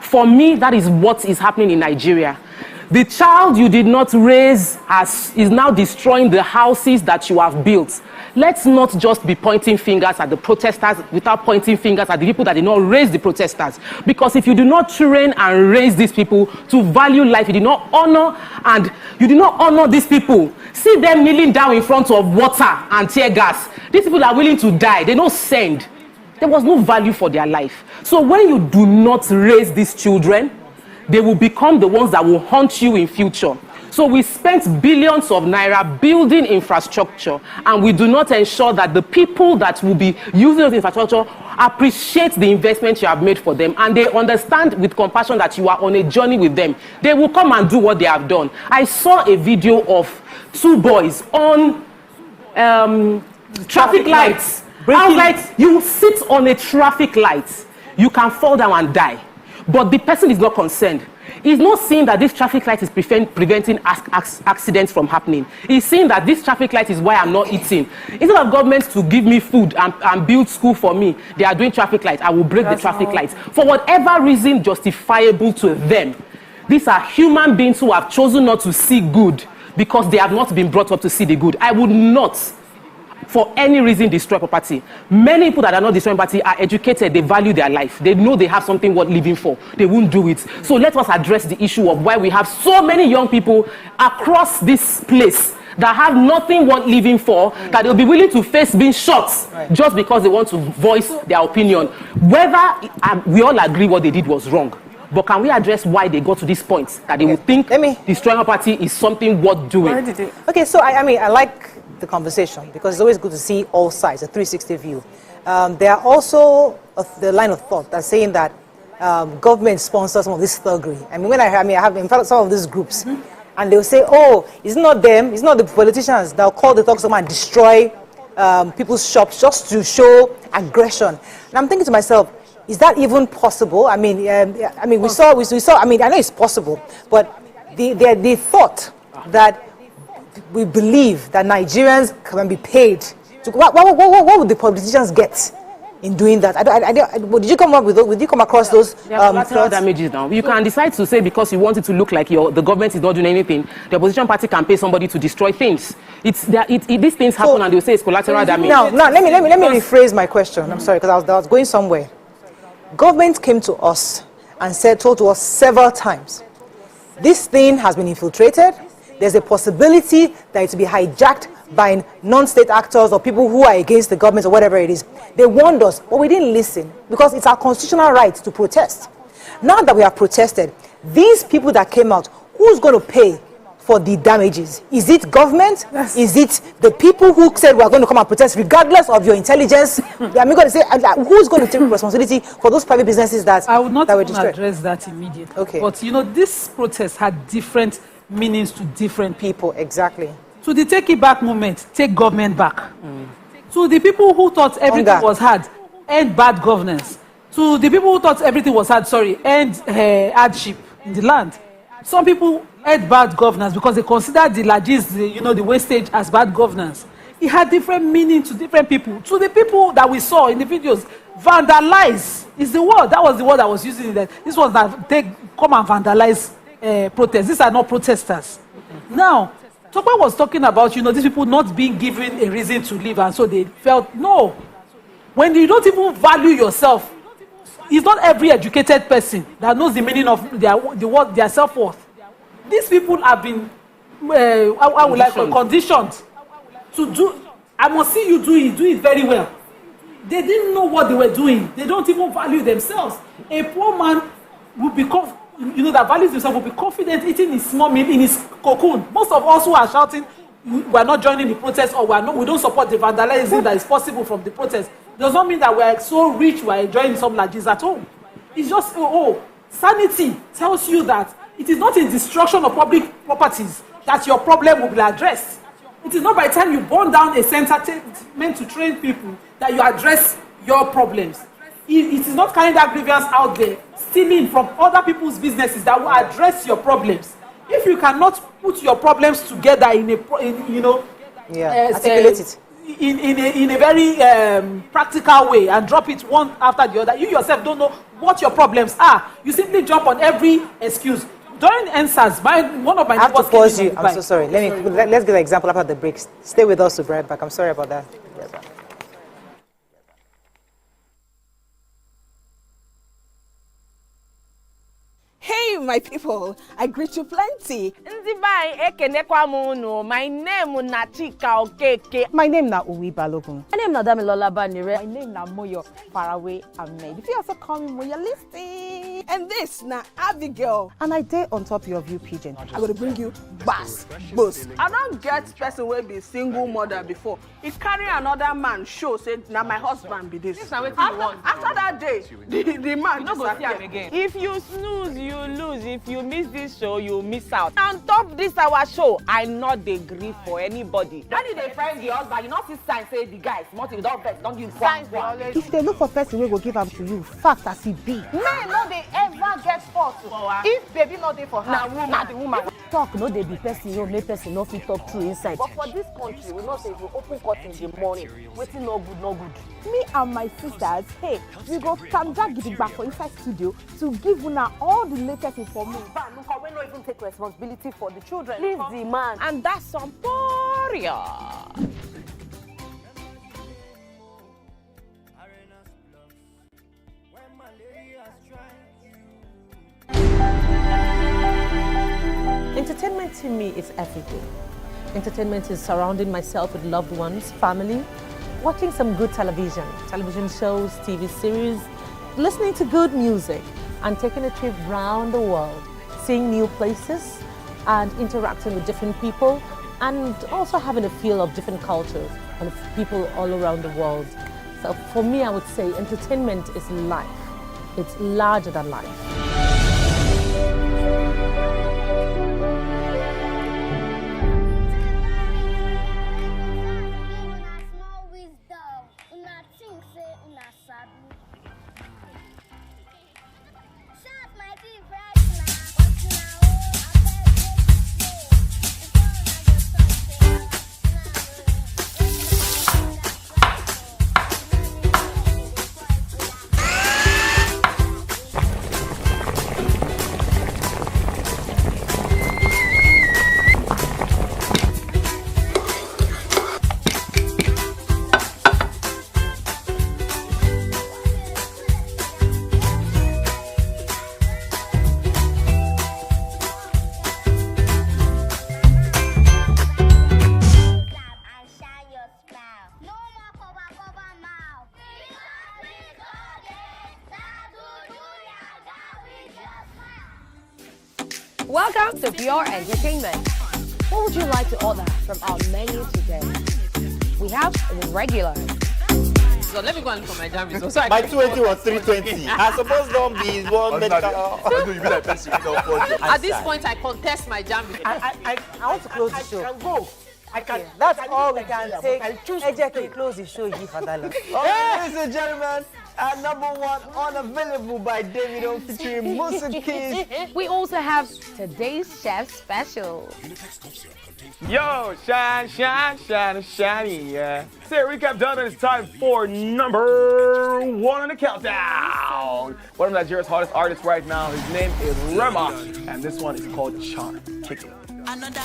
For me, that is what is happening in Nigeria. The child you did not raise is now destroying the houses that you have built. Let's not just be pointing fingers at the protesters without pointing fingers at the people that did not raise the protesters. Because if you do not train and raise these people to value life, you do not honor these people. See them kneeling down in front of water and tear gas. These people are willing to die. They don't send. There was no value for their life. So when you do not raise these children, they will become the ones that will haunt you in future. So we spent billions of naira building infrastructure, and we do not ensure that the people that will be using those infrastructure appreciate the investment you have made for them, and they understand with compassion that you are on a journey with them. They will come and do what they have done. I saw a video of two boys on traffic lights. I was like, you sit on a traffic light, you can fall down and die. But the person is not concerned. He's not seeing that this traffic light is preventing accidents from happening. He's seeing that this traffic light is why I'm not eating. Instead of government to give me food and build school for me, they are doing traffic lights. I will break the traffic lights. For whatever reason justifiable to them. These are human beings who have chosen not to see good because they have not been brought up to see the good. I would not for any reason destroy property. Many people that are not destroying property are educated, they value their life. They know they have something worth living for. They won't do it. So let us address the issue of why we have so many young people across this place that have nothing worth living for, that they'll be willing to face being shot just because they want to voice their opinion. Whether we all agree what they did was wrong, but can we address why they got to this point that they would think destroying property is something worth doing? Okay, so I like the conversation because it's always good to see all sides, a 360 view. There are also the line of thought that's saying that government sponsors some of this thuggery. I mean, when I have in fact some of these groups, and they'll say, oh, it's not them, it's not the politicians that'll call the talk and destroy people's shops just to show aggression. And I'm thinking to myself, is that even possible? I mean, we saw. I mean, I know it's possible, but the thought that we believe that Nigerians can be paid to, what would the politicians get in doing that? Did you come up with? Did you come across those collateral damages now? You can decide to say because you want it to look like the government is not doing anything, the opposition party can pay somebody to destroy things. These things happen, and they'll say it's collateral damage. Now, let me rephrase my question. I'm sorry, because I was going somewhere. Government came to us and told to us several times, this thing has been infiltrated. There's a possibility that it will be hijacked by non-state actors or people who are against the government or whatever it is. They warned us, but we didn't listen because it's our constitutional right to protest. Now that we have protested, these people that came out, who's going to pay for the damages? Is it government? Yes. Is it the people who said we are going to come and protest regardless of your intelligence? I'm going to say, who's going to take responsibility for those private businesses that I would not that were even destroyed? address that immediately. Okay. But this protest had different meanings to different people. Exactly. To the Take It Back movement, take government back. To the people who thought everything was hard, end bad governance. To the people who thought everything was hard, end hardship in the land. Some people end bad governance because they considered the largest, the wastage as bad governance. It had different meaning to different people. To the people that we saw in the videos, vandalize is the word. That was the word I was using. This was that come and vandalize protests. These are not protesters. Now, Topa was talking about, these people not being given a reason to live, and so they felt, no. When you don't even value yourself, it's not every educated person that knows the meaning of their self-worth. These people have been, conditioned to do, I must see you do it very well. They didn't know what they were doing. They don't even value themselves. A poor man will become, that values himself will be confident eating his small meal in his cocoon. Most of us who are shouting, we are not joining the protest, or we don't support the vandalism that is possible from the protest, does not mean that we are so rich we are enjoying some largesse at home. It's just, sanity tells you that it is not in destruction of public properties that your problem will be addressed. It is not by the time you burn down a center meant to train people that you address your problems. It is not carrying that grievance out there, stealing from other people's businesses that will address your problems. If you cannot put your problems together articulate it in a very practical way and drop it one after the other, you yourself don't know what your problems are. You simply jump on every excuse. During answers, one of my I have to pause you. I'm so sorry. Let's give an example after the break. Stay with us to be right back. I'm sorry about that. Yes, Hey, my people, I greet you plenty. My name is Nachika Okeke. My name na Uwi Balogun. My name na Damilola Banire. My name na Moyo Faraway Ahmed. If you also call me Moyo, listen. And this na Abigail. And I dare on top of you, Pigeon. I'm going to bring you bass. I don't get person will be single mother before. He carry another man show, say, now my husband be this. After that day, the man you go see him again. If you snooze, you lose. If you miss this show, you miss out. On top this our show, I not dey gree for anybody. When they friend the husband, you not see sign say the guys, nothing, don't vex, don't give signs. If they look for person we go give am to you, fact as it be. Men no dey ever get fault. If baby not dey for her, na the woman. Talk no dey be person, make person no fit talk true inside. But for this country, we know say if we open court in the morning, wetin no good, no good. Me and my sisters, hey, we go stand gidigba for inside studio to give una all the latest information. But we no even take responsibility for the children. Leave the man. And that's some period. Entertainment to me is everything. Entertainment is surrounding myself with loved ones, family, watching some good television shows, TV series, listening to good music, and taking a trip around the world, seeing new places and interacting with different people, and also having a feel of different cultures and people all around the world. So for me, I would say entertainment is life. It's larger than life. Welcome to Pure Entertainment. What would you like to order from our menu today? We have the regular. So let me go and for my JAMB result. My 220 was 320. I suppose don't be one medical. At this point, I contest my JAMB. I want to close the show. I can go. I can. That's all we can take. Ejeki, close the show here for that long. Ladies and gentlemen, number one unavailable by Davido featuring Musa Keys. We also have today's chef special. Yo, shine, shine, shine, shiny, yeah. Say recap done, and it's time for number one on the countdown. One of Nigeria's hottest artists right now, his name is Rema, and this one is called Charm. Kick it. Another.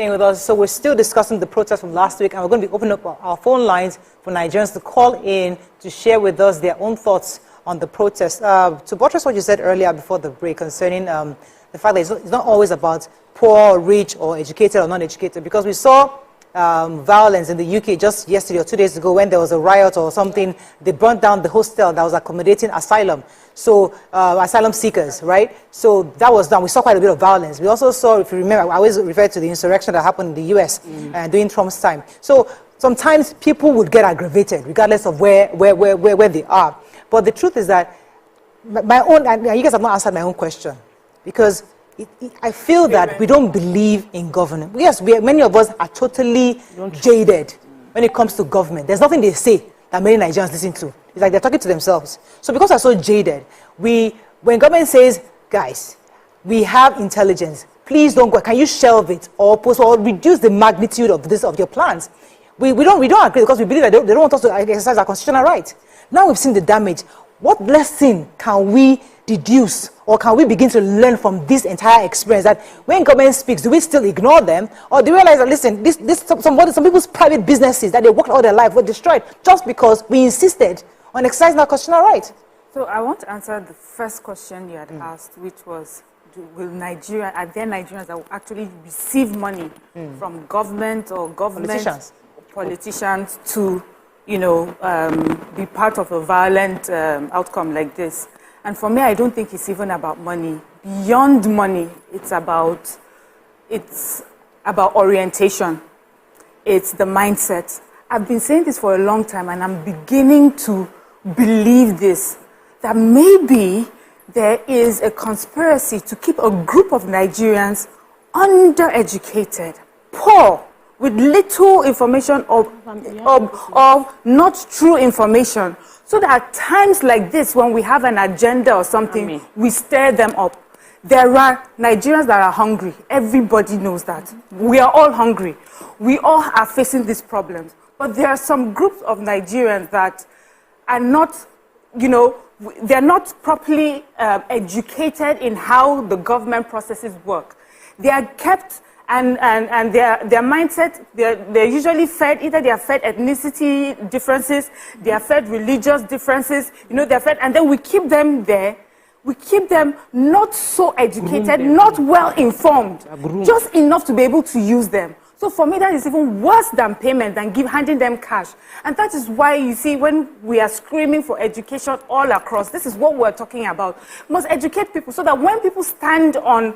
With us. So we're still discussing the protest from last week, and we're going to be opening up our phone lines for Nigerians to call in to share with us their own thoughts on the protest. To buttress what you said earlier before the break concerning the fact that it's not always about poor, rich, or educated or non-educated, because we saw violence in the UK just yesterday or 2 days ago when there was a riot or something. They burnt down the hostel that was accommodating asylum. So asylum seekers, right? So that was done. We saw quite a bit of violence. We also saw, if you remember, I always refer to the insurrection that happened in the US during Trump's time. So sometimes people would get aggravated regardless of where they are. But the truth is that my own, and you guys have not answered my own question, because I feel that we don't believe in government. Yes, many of us are totally jaded when it comes to government. There's nothing they say that many Nigerians listen to. It's like they're talking to themselves. So because we're so jaded, when government says, guys, we have intelligence, please don't go, can you shelve it or reduce the magnitude of your plans? We don't agree because we believe that they don't want us to exercise our constitutional right. Now we've seen the damage. What lesson can we deduce or can we begin to learn from this entire experience, that when government speaks, do we still ignore them, or do we realize that, listen, some people's private businesses that they worked all their life were destroyed just because we insisted on exercising our constitutional right? So I want to answer the first question you had asked, which was, are there Nigerians that will actually receive money from government or politicians to, be part of a violent outcome like this? And for me, I don't think it's even about money. Beyond money, it's about orientation. It's the mindset. I've been saying this for a long time, and I'm beginning to believe this, that maybe there is a conspiracy to keep a group of Nigerians undereducated, poor, with little information or not true information, so that at times like this, when we have an agenda or something, we stir them up. there are Nigerians that are hungry. Everybody knows that. We are all hungry. We all are facing these problems. But there are some groups of Nigerians that are not, you know, they're not properly educated in how the government processes work. They are kept, and their mindset, they're usually fed, either they are fed ethnicity differences, they are fed religious differences, you know, they're fed, and then we keep them there. We keep them not so educated, not well informed, just enough to be able to use them. So for me, that is even worse than payment, than handing them cash. And that is why you see when we are screaming for education all across, this is what we're talking about. We must educate people so that when people stand on,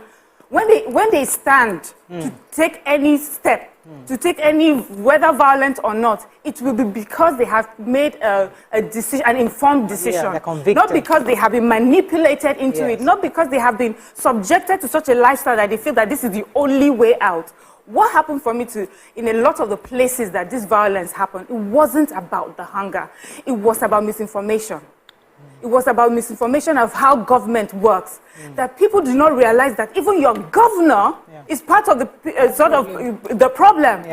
when they stand to take any step, to take any, whether violent or not, it will be because they have made a decision, an informed decision. Yeah, they're convicted. Not because they have been manipulated into it, not because they have been subjected to such a lifestyle that they feel that this is the only way out. What happened for me in a lot of the places that this violence happened, it wasn't about the hunger. It was about misinformation. It was about misinformation of how government works. That people do not realize that even your governor is part of the the problem.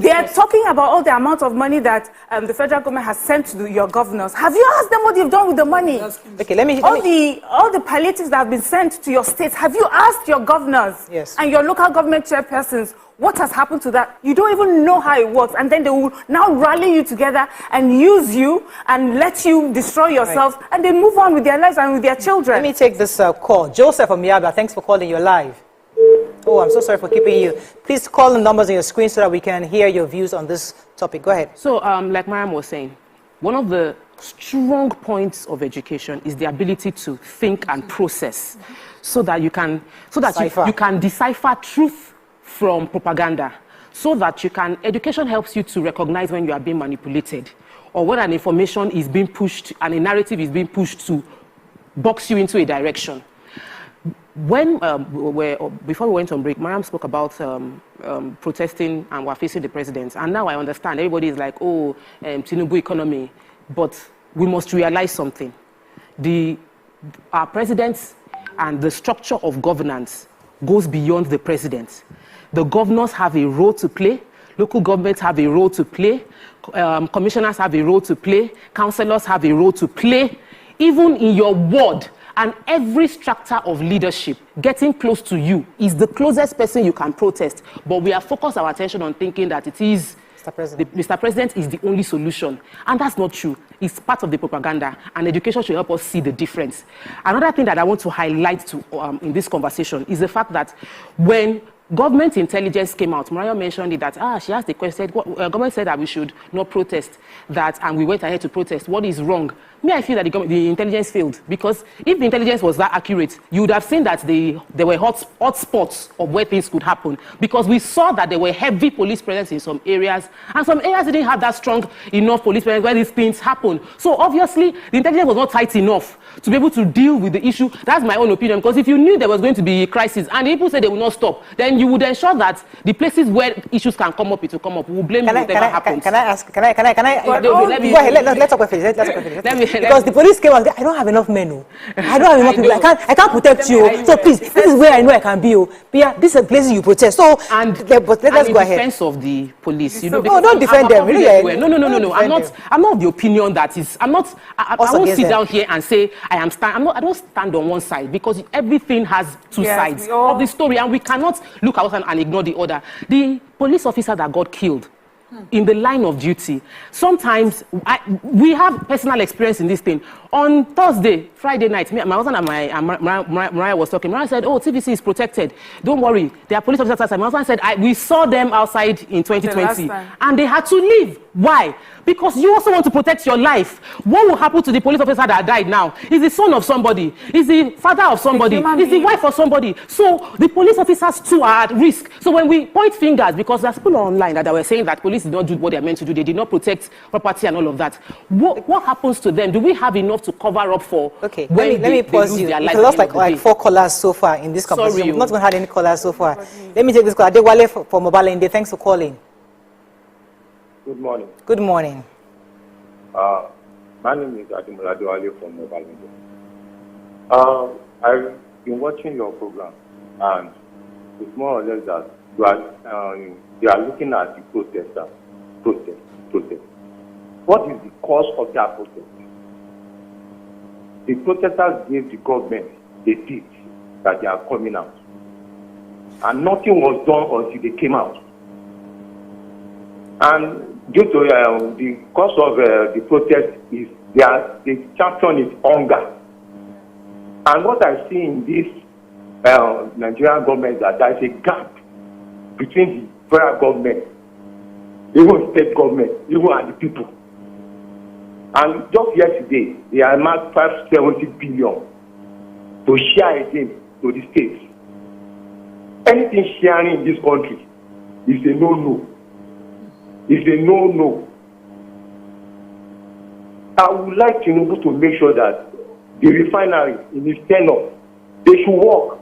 They are talking about all the amount of money that the federal government has sent to your governors. Have you asked them what they've done with the money? Okay, all the palliatives that have been sent to your states. Have you asked your governors and your local government chairpersons what has happened to that? You don't even know how it works, and then they will now rally you together and use you and let you destroy yourself, and they move on with their lives and with their children. Let me take this call. Joseph from Yaba, thanks for calling. You're live. Oh, I'm so sorry for keeping you. Please call the numbers on your screen so that we can hear your views on this topic. Go ahead. So, like Mariam was saying, one of the strong points of education is the ability to think and process, so that you can decipher truth from propaganda, so that education helps you to recognize when you are being manipulated, or when an information is being pushed and a narrative is being pushed to box you into a direction. When before we went on break, Mariam spoke about protesting and we're facing the president, and now I understand everybody is like, oh, Tinubu economy, but we must realize something. Our presidents and the structure of governance goes beyond the president. The governors have a role to play, local governments have a role to play, commissioners have a role to play, councillors have a role to play, even in your ward. And every structure of leadership, getting close to you, is the closest person you can protest. But we have focused our attention on thinking that it is Mr. President is the only solution. And that's not true. It's part of the propaganda, and education should help us see the difference. Another thing that I want to highlight in this conversation is the fact that when government intelligence came out, Mariam mentioned it, that she asked the question, government said that we should not protest that, and we went ahead to protest. What is wrong? Me, I feel that the intelligence failed, because if the intelligence was that accurate, you would have seen that there were hot spots of where things could happen, because we saw that there were heavy police presence in some areas, and some areas didn't have that strong enough police presence where these things happen. So obviously, the intelligence was not tight enough to be able to deal with the issue. That's my own opinion, because if you knew there was going to be a crisis and people said they will not stop, then you would ensure that the places where issues can come up, it will come up. We will blame whatever happens. Can I go ahead, let's talk about it. Because the police came and said, I don't have enough men. I don't have enough people. I can't protect you. So please, this is where I know I can be. But yeah, this is a place you protest. So, but let's go ahead. Defense of the police. You know, no, don't defend them. No. I'm not of the opinion that is. I won't sit down here and say I don't stand on one side, because everything has two sides of the story, and we cannot look at one and ignore the other. The police officer that got killed in the line of duty, sometimes we have personal experience in this thing. On Thursday, Friday night, my husband and Mariah was talking. Mariah said, oh, TVC is protected. Don't worry. There are police officers outside. My husband said, we saw them outside in 2020. And they had to leave. Why? Because you also want to protect your life. What will happen to the police officer that died now? Is the son of somebody? Is the father of somebody? Is the wife of somebody? So the police officers too are at risk. So when we point fingers, because there's people online that were saying that police did not do what they're meant to do, they did not protect property and all of that. What happens to them? Do we have enough to cover up for? Okay, let me pause you. We lost like 4 callers so far in this conversation. We've not even had any callers so far. Let me take this call. Adewale for Mobile India. Thanks for calling. Good morning. Good morning. My name is Adewale from Mobile India. been watching your program, and it's more or less that you are looking at the protest. What is the cause of that protest? The protesters gave the government a date that they are coming out, and nothing was done until they came out. And due to the cause of the protest is the champion is hunger. And what I see in this Nigerian government is that there is a gap between the federal government, even state government, even and the people. And just yesterday, they announced 570 billion to share again to the states. Anything sharing in this country is a no-no. It's a no-no. I would like Tinubu to make sure that the refinery in his tenure, they should work.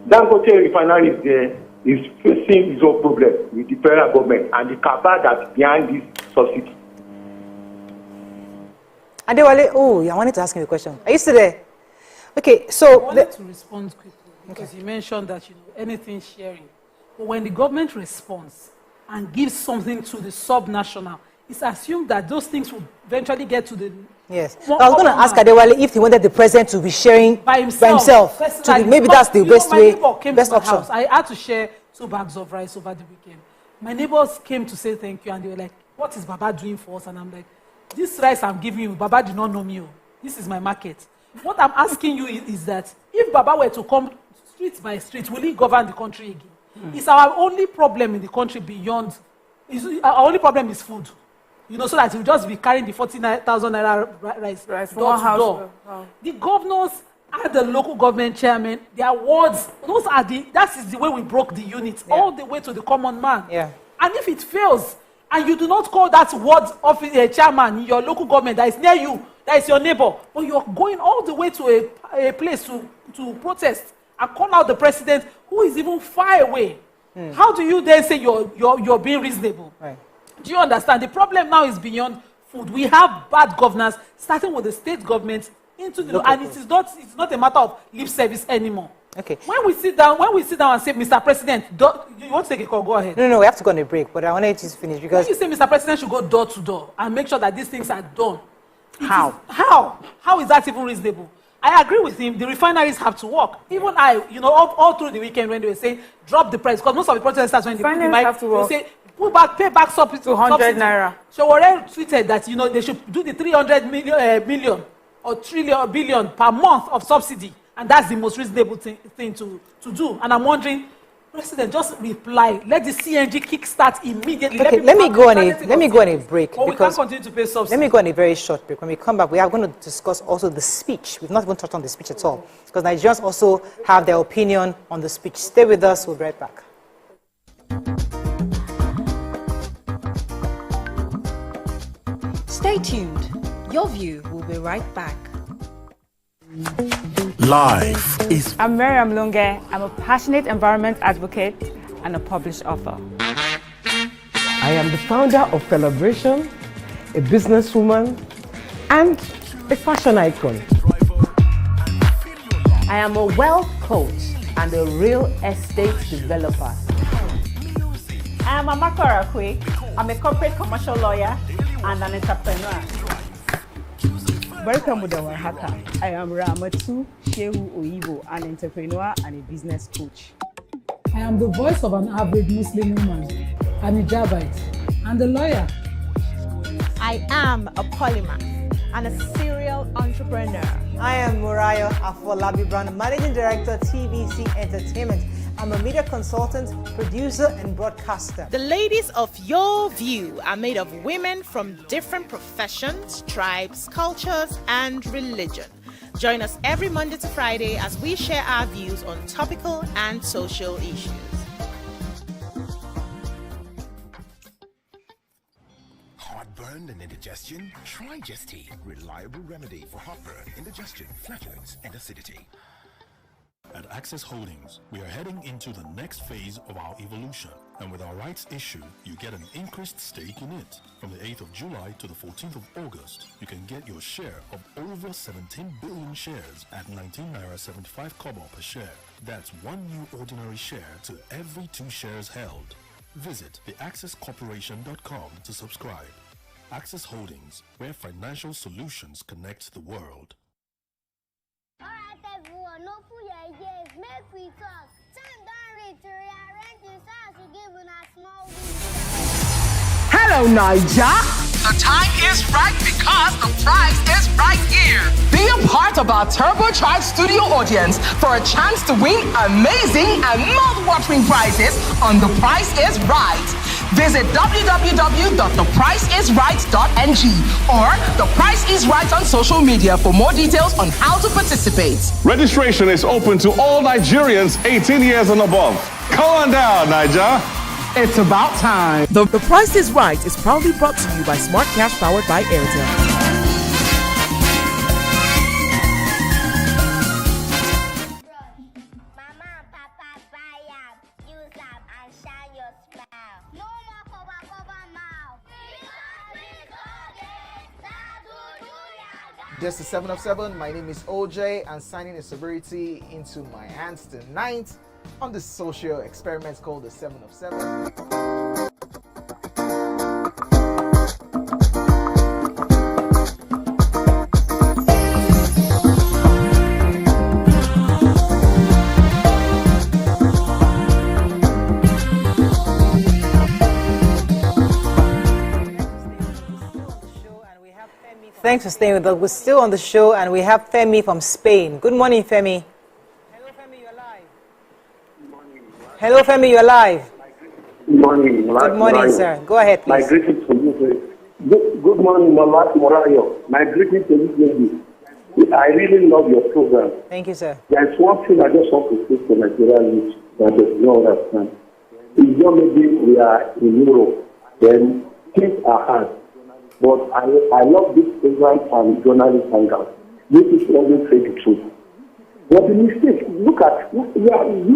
Dangote refinery is there, is facing his own problem with the federal government and the cabal that's behind this subsidy. Adewale, I wanted to ask you a question. Are you still there? Okay, so... I wanted to respond quickly because you mentioned that, anything sharing. But when the government responds and gives something to the sub-national, it's assumed that those things will eventually get to the... Yes. I was going to ask Adewale if he wanted the president to be sharing by himself. Maybe that's the best way, best option. I had to share 2 bags of rice over the weekend. My neighbors came to say thank you, and they were like, what is Baba doing for us? And I'm like, this rice I'm giving you, Baba did not know me. This is my market. What I'm asking you is that if Baba were to come street by street, will he govern the country again? It's our only problem in the country beyond... Our only problem is food. So that he'll just be carrying the 49,000 naira rice door to door. Wow. The governors and the local government chairman, their wards, that is the way we broke the unit, all the way to the common man. Yeah. And if it fails, and you do not call that ward office chairman in your local government that is near you, that is your neighbor, but you're going all the way to a place to protest and call out the president who is even far away, how do you then say you're being reasonable? Right. Do you understand? The problem now is beyond food. We have bad governance, starting with the state government into the and it's not a matter of lip service anymore. Okay. When we sit down and say, Mr. President, you want to take a call? Go ahead. No, we have to go on a break, but I wanted to finish because... When you say Mr. President should go door to door and make sure that these things are done. How? How is that even reasonable? I agree with him. The refineries have to work. Even all through the weekend when they were saying, drop the price, because most of the protesters, when they put the mic, they say, pay back subsidy. 200 naira. So Warren tweeted that, they should do the 300 million or billion per month of subsidy. And that's the most reasonable thing to do. And I'm wondering, President, just reply. Let the CNG kickstart immediately. Okay, let me go on a break. But we can't continue to pay subsidy. Let me go on a very short break. When we come back, we are going to discuss also the speech. We've not even touched on the speech at all. Because Nigerians also have their opinion on the speech. Stay with us. We'll be right back. Stay tuned. Your View will be right back. Life is... I'm Miriam Lunge. I'm a passionate environment advocate and a published author. I am the founder of Celebration, a businesswoman, and a fashion icon. I am a wealth coach and a real estate developer. I am Amakora Kwe. I'm a corporate commercial lawyer and an entrepreneur. Welcome to Warhaka. I am Ramatu Shehu Oyibo, an entrepreneur and a business coach. I am the voice of an average Muslim woman, an hijabite, and a lawyer. I am a polymath and a serial entrepreneur. I am Murayo Afolabi Brown, Managing Director, TVC Entertainment. I'm a media consultant, producer, and broadcaster. The ladies of Your View are made of women from different professions, tribes, cultures, and religion. Join us every Monday to Friday as we share our views on topical and social issues. Heartburn and indigestion? Try Just-T, reliable remedy for heartburn, indigestion, flatulence, and acidity. At Access Holdings, we are heading into the next phase of our evolution. And with our rights issue, you get an increased stake in it. From the 8th of July to the 14th of August, you can get your share of over 17 billion shares at 19 naira 75 kobo per share. That's one new ordinary share to every 2 shares held. Visit theaccesscorporation.com to subscribe. Access Holdings, where financial solutions connect the world. Alright everyone, no fool your ears, make we talk. Time don't reach to rearrange the stars to give us a small window. Hello, Niger. The time is right because the prize is right here. Be a part of our turbocharged studio audience for a chance to win amazing and mouth-watering prizes on The Price is Right. Visit www.thepriceisright.ng or The Price is Right on social media for more details on how to participate. Registration is open to all Nigerians 18 years and above. Come on down, Niger. It's about time. The Price is Right is proudly brought to you by Smart Cash powered by Airtel. This is 7 of 7. My name is OJ and signing a sobriety into my hands tonight on this social experiment called the 7 of 7. Thanks for staying with us. We're still on the show and we have Femi from Spain. Good morning, Femi. Hello, Femi, you're live. Good morning. Good morning, sir. Go ahead, please. My greetings to you. Good morning, Mama Morayo. My greetings to you, lady. I really love your program. Thank you, sir. There's one thing I just want to say to Nigerian youth that they don't understand. It's not maybe we are in Europe, then things are hard. But I love this program and journalist hangout. You people always say the truth. But the mistake, look at you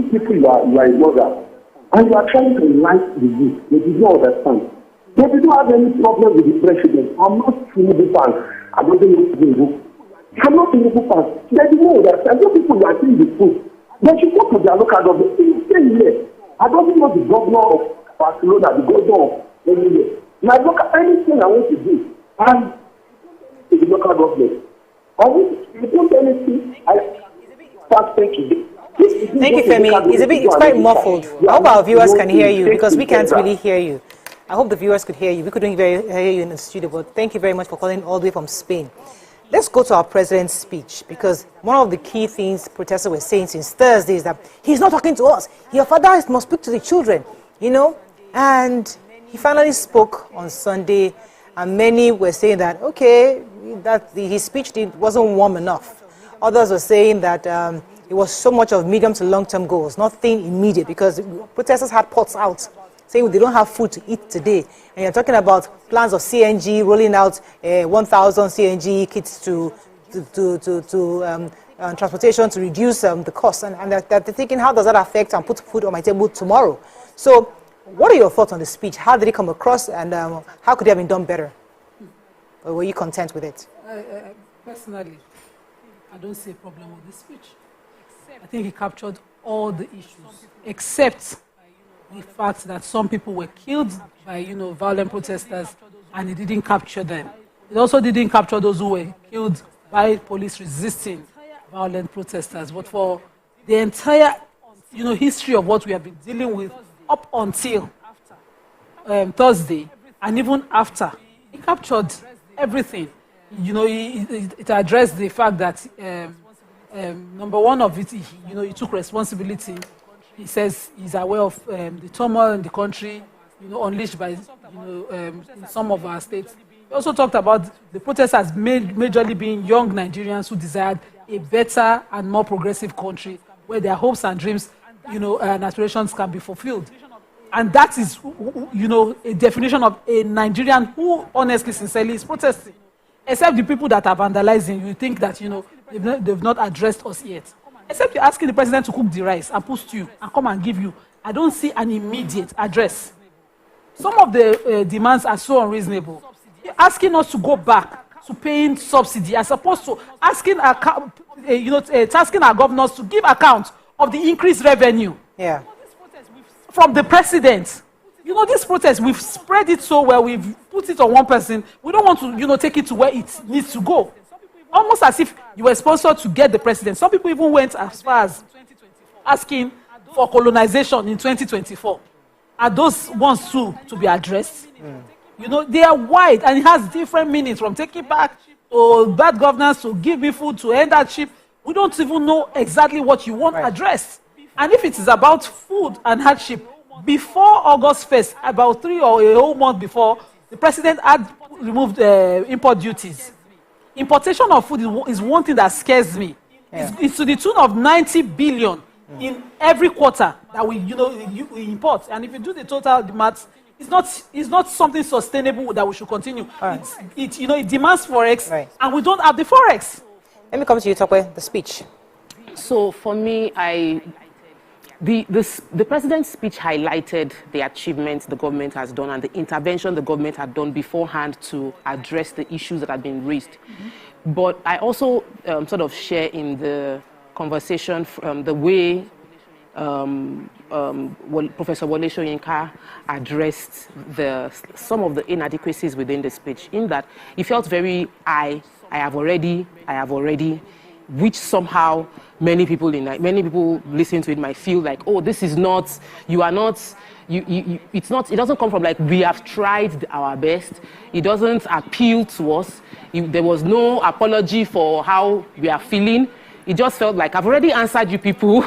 people, you are a mother, and you are trying to enlighten the youth. They do not understand. They don't have any problem with the president. I'm not Tinubu fan. I don't know Tinubu. I'm not Tinubu fan. They do not understand. Those people are saying the truth. They should go to their local government. They stay here. I don't know the governor of Barcelona, the governor of anywhere. Now look at anything I want to do, and the local government. I want to do anything. Thank you, Femi. It's quite muffled. I hope our viewers can hear you because we can't really hear you. I hope the viewers could hear you. We couldn't hear you in the studio, but thank you very much for calling all the way from Spain. Let's go to our president's speech because one of the key things protesters were saying since Thursday is that he's not talking to us. Your father must speak to the children, and he finally spoke on Sunday, and many were saying that, okay, that his speech wasn't warm enough. Others were saying that it was so much of medium to long-term goals, nothing immediate, because protesters had pots out, saying they don't have food to eat today. And you're talking about plans of CNG, rolling out 1,000 CNG kits to transportation to reduce the cost. And they're thinking, how does that affect and put food on my table tomorrow? So what are your thoughts on the speech? How did it come across, and how could it have been done better? Or were you content with it? Personally, I don't see a problem with this speech. I think he captured all the issues, except the fact that some people were killed by, violent protesters, and he didn't capture them. He also didn't capture those who were killed by police resisting violent protesters. But for the entire, history of what we have been dealing with up until Thursday, and even after, he captured everything. It addressed the fact that number one of it, he took responsibility. He says he's aware of the turmoil in the country, unleashed by in some of our states. He also talked about the protesters majorly being young Nigerians who desired a better and more progressive country where their hopes and dreams, and aspirations can be fulfilled. And that is, a definition of a Nigerian who, honestly, sincerely, is protesting. Except the people that are vandalizing, you think that, they've not addressed us yet. Except you're asking the president to cook the rice and put stew and come and give you. I don't see an immediate address. Some of the demands are so unreasonable. Asking us to go back to paying subsidy as opposed to asking tasking our governors to give account of the increased revenue. Yeah. From the president. This protest, we've spread it so well, we've put it on one person. We don't want to, take it to where it needs to go. Almost as if you were sponsored to get the president. Some people even went as far as asking for colonization in 2024. Are those ones too to be addressed? They are wide and it has different meanings, from taking back to bad governance to give me food to end hardship. We don't even know exactly what you want addressed. And if it is about food and hardship, before August 1st, about 3 or a whole month before, the president had removed import duties. Importation of food is one thing that scares me. Yeah. It's to the tune of 90 billion in every quarter that we import. And if you do the total maths, it's not something sustainable that we should continue. Right. It demands forex, right, and we don't have the forex. Let me come to you, Tokwe, the speech. So for me, the president's speech highlighted the achievements the government has done and the intervention the government had done beforehand to address the issues that had been raised. Mm-hmm. But I also sort of share in the conversation the way Professor Wole Soyinka addressed some of the inadequacies within the speech, in that he felt very I have already, which somehow many people listening to it might feel like, oh, this is not, you are not, it's not, it doesn't come from like, we have tried our best. It doesn't appeal to us. There was no apology for how we are feeling. It just felt like, I've already answered you people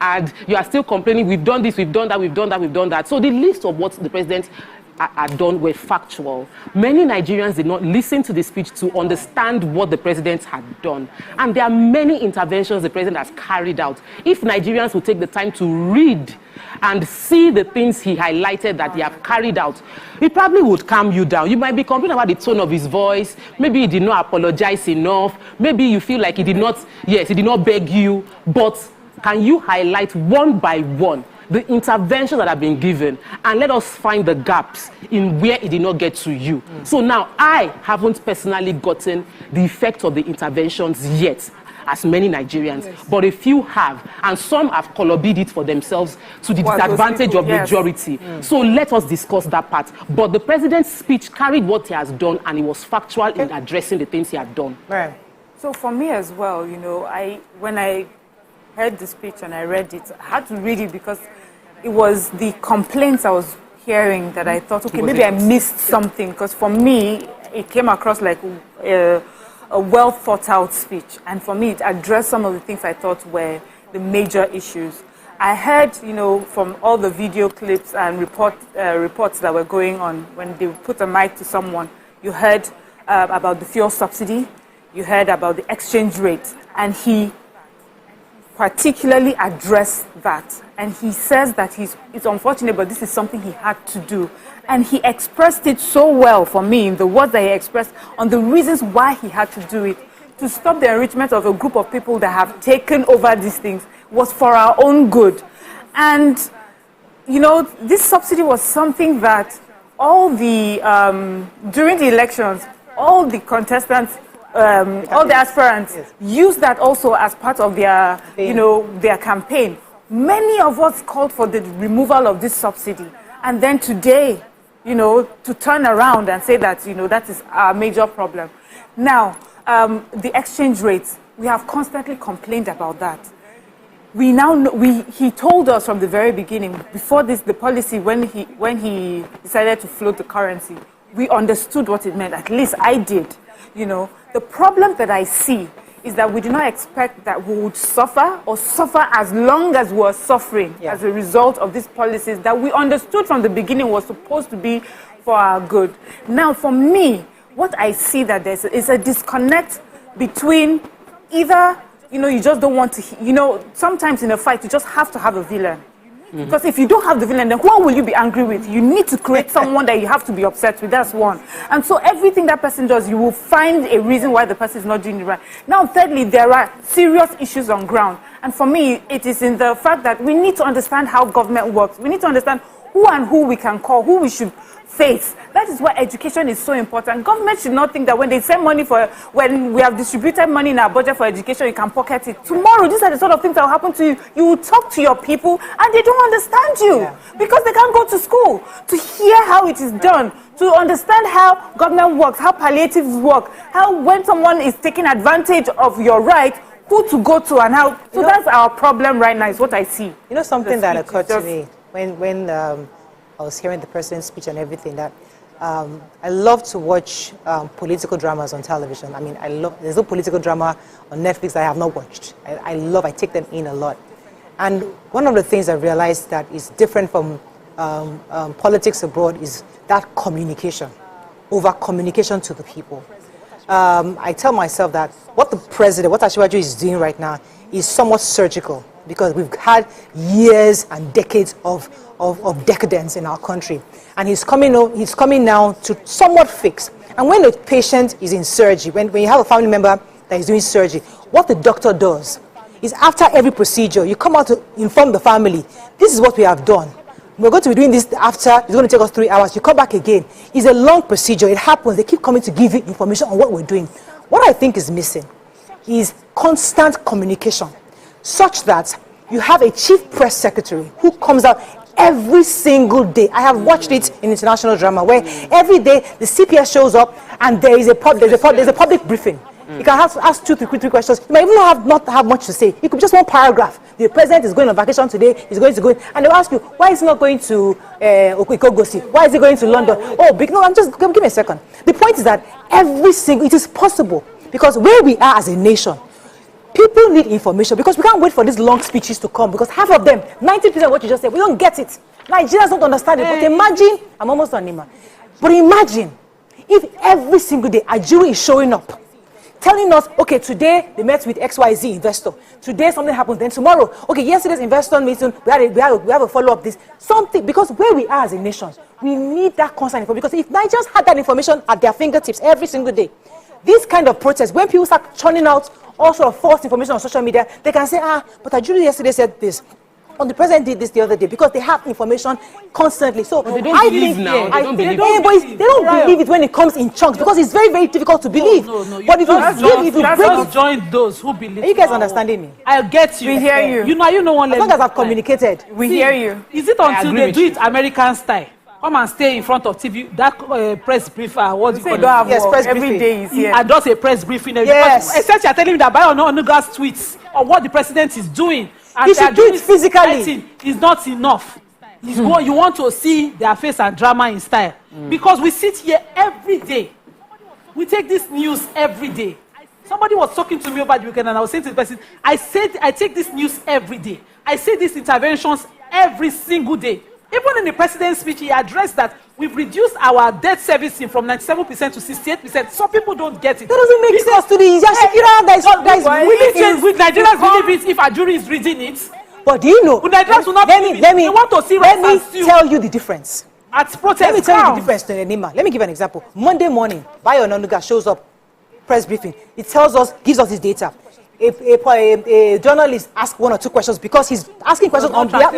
and you are still complaining, we've done this, we've done that, we've done that, we've done that. So the list of what the president had done were factual. Many Nigerians did not listen to the speech to understand what the president had done. And there are many interventions the president has carried out. If Nigerians would take the time to read and see the things he highlighted that he have carried out, it probably would calm you down. You might be complaining about the tone of his voice. Maybe he did not apologize enough. Maybe you feel like he did not beg you. But can you highlight one by one the interventions that have been given, and let us find the gaps in where it did not get to you? So now, I haven't personally gotten the effect of the interventions yet, as many Nigerians, but a few have, and some have collaborated it for themselves to the disadvantage of majority. So let us discuss that part. But the president's speech carried what he has done, and it was factual in addressing the things he had done. Right. So for me as well, when I heard the speech and I read it, I had to read it because it was the complaints I was hearing that I thought, okay, maybe I missed something, because for me, it came across like a well thought out speech. And for me, it addressed some of the things I thought were the major issues. I heard, from all the video clips and reports that were going on, when they put a mic to someone, you heard about the fuel subsidy, you heard about the exchange rate, and he particularly addressed that. And he says that it's unfortunate, but this is something he had to do. And he expressed it so well for me in the words that he expressed on the reasons why he had to do it. To stop the enrichment of a group of people that have taken over these things was for our own good. And, this subsidy was something that all the, during the elections, all the contestants, all the aspirants use that also as part of their, their campaign. Many of us called for the removal of this subsidy. And then today, to turn around and say that, that is our major problem. Now, the exchange rates, we have constantly complained about that. We now know, he told us from the very beginning, before this, the policy, when he decided to float the currency, we understood what it meant. At least I did. The problem that I see is that we do not expect that we would suffer as long as we're suffering as a result of these policies that we understood from the beginning was supposed to be for our good. Now, for me, what I see that there is a disconnect between either, you just don't want to, sometimes in a fight, you just have to have a villain. Because if you don't have the villain, then who will you be angry with? You need to create someone that you have to be upset with. That's one. And so everything that person does, you will find a reason why the person is not doing it right. Now, thirdly, there are serious issues on ground. And for me, it is in the fact that we need to understand how government works. We need to understand who and who we can call, who we should face. That is why education is so important. Government should not think that when they send money when we have distributed money in our budget for education, you can pocket it. Tomorrow, these are the sort of things that will happen to you. You will talk to your people and they don't understand you because they can't go to school to hear how it is done, to understand how government works, how palliatives work, how when someone is taking advantage of your right, who to go to and how. So that's our problem right now, is what I see. You know something that occurred to me when I was hearing the president's speech and everything, that I love to watch political dramas on television. I mean, there's no political drama on Netflix I have not watched. I take them in a lot. And one of the things I realized that is different from politics abroad is that communication, over communication to the people. I tell myself that what Asiwaju is doing right now is somewhat surgical, because we've had years and decades of decadence in our country. And he's coming now to somewhat fix. And when a patient is in surgery, when you have a family member that is doing surgery, what the doctor does is after every procedure, you come out to inform the family, this is what we have done. We're going to be doing this after, it's going to take us 3 hours. You come back again. It's a long procedure. It happens. They keep coming to give you information on what we're doing. What I think is missing is constant communication, such that you have a chief press secretary who comes out every single day. I have watched it in international drama where every day the CPS shows up and there's a public briefing. You can ask 2 to 3 questions. You might even not have much to say. It could be just one paragraph. The president is going on vacation today. He's going to go, and they'll ask you, why is he not going to Okogosi? Why is he going to London? Give me a second. The point is that it is possible, because where we are as a nation, people need information, because we can't wait for these long speeches to come, because half of them, 90% of what you just said, we don't get it. Nigerians don't understand it. But imagine, I'm almost on Nima, but imagine if every single day a jury is showing up, telling us, okay, today they met with XYZ investor. Today something happens. Then tomorrow, okay, yesterday's investor meeting, we have a follow-up this. Something, because where we are as a nation, we need that constant information. Because if Nigerians had that information at their fingertips every single day, this kind of protest, when people start churning out all sort of false information on social media, they can say, but a jury yesterday said this. And the president did this the other day, because they have information constantly. So they don't believe now. They don't believe it when it comes in chunks, because it's very, very difficult to believe. But if you join those who believe. Are you guys understanding me? I get you. We hear you. You know one. As long as I've communicated, we hear you. Is it until they do it American style? Come and stay in front of TV. That press briefer. What do you call it? Yes, press every day is here. And just a press briefing. Yes. Except you're telling me that by Onuga's tweets or what the president is doing. And he should do it physically. Is not enough. You want to see their face and drama in style. Because we sit here every day. We take this news every day. Somebody was talking to me over the weekend and I was saying to the person, I take this news every day. I say these interventions every single day. Even in the president's speech, he addressed that we've reduced our debt servicing from 97% to 68%. Some people don't get it. That doesn't make sense to the Yashikira. Would Nigerians believe it if a jury is reading it? But do you know? Would Nigerians will not believe it? They want to see let me tell you the difference. At protest Let me tell you the difference to Nima. Let me give an example. Monday morning, Bayo Onanuga shows up, press briefing. It gives us his data. A journalist asks 1 or 2 questions, because he's asking questions on behalf.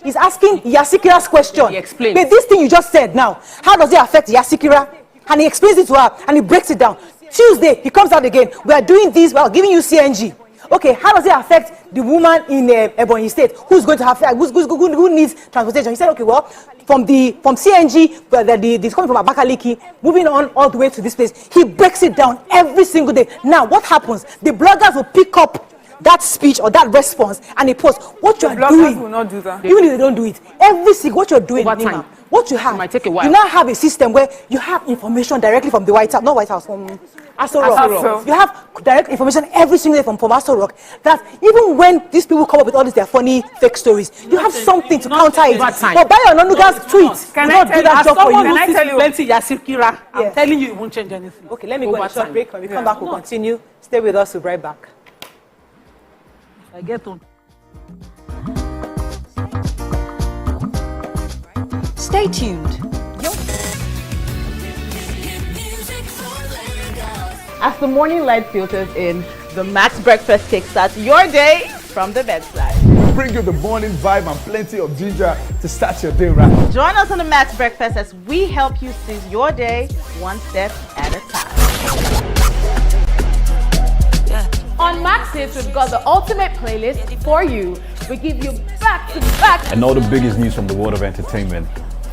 He's asking Yasikira's question. He explains. But this thing you just said now, how does it affect Yasikira? And he explains it to her, and he breaks it down. Tuesday, he comes out again. We are doing this, we are giving you CNG. Okay, how does it affect the woman in Ebonyi State who's going to have who needs transportation? He said, okay, well, from CNG, it's coming from Abakaliki, moving on all the way to this place. He breaks it down every single day. Now, what happens? The bloggers will pick up that speech or that response and they post what you are doing. Bloggers will not do that. Even if they don't do it, every single what you're doing, Nima, what you have, might take a while. You now have a system where you have information directly from the White House, not White House, from Aso Rock. You have direct information every single day from Aso Rock, that even when these people come up with all these their funny fake stories, you have something to counter it. But Bayo Onanuga's tweets cannot do that job for you. Can I tell you? Plenty Yasikira. I'm telling you, it won't change anything. Okay, let me go on a short break. When we come back, we'll continue. Stay with us. We'll be right back. I get on. Stay tuned. As the morning light filters in, the Max Breakfast kickstarts your day from the bedside. We bring you the morning vibe and plenty of ginger to start your day right. Join us on the Max Breakfast as we help you seize your day one step at a time. On Max Hits, we've got the ultimate playlist for you. We give you back to back. And all the biggest news from the world of entertainment,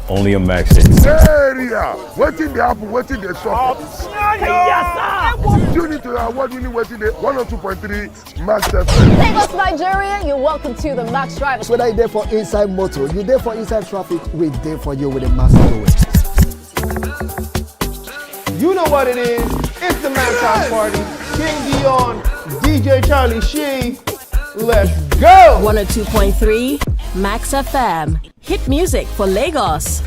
only on Max Hits. Waiting the apple, waiting the shop. Tune into our award-winning waiting the 102.3 Max FM. Lagos, Nigeria, you're welcome to the Max Drive. Whether you're there for inside motor, you're there for inside traffic, we're there for you with a massive way. You know what it is. It's the Max House Party. King Dion, DJ Charlie Shee. Let's go! 102.3 Max FM. Hit music for Lagos.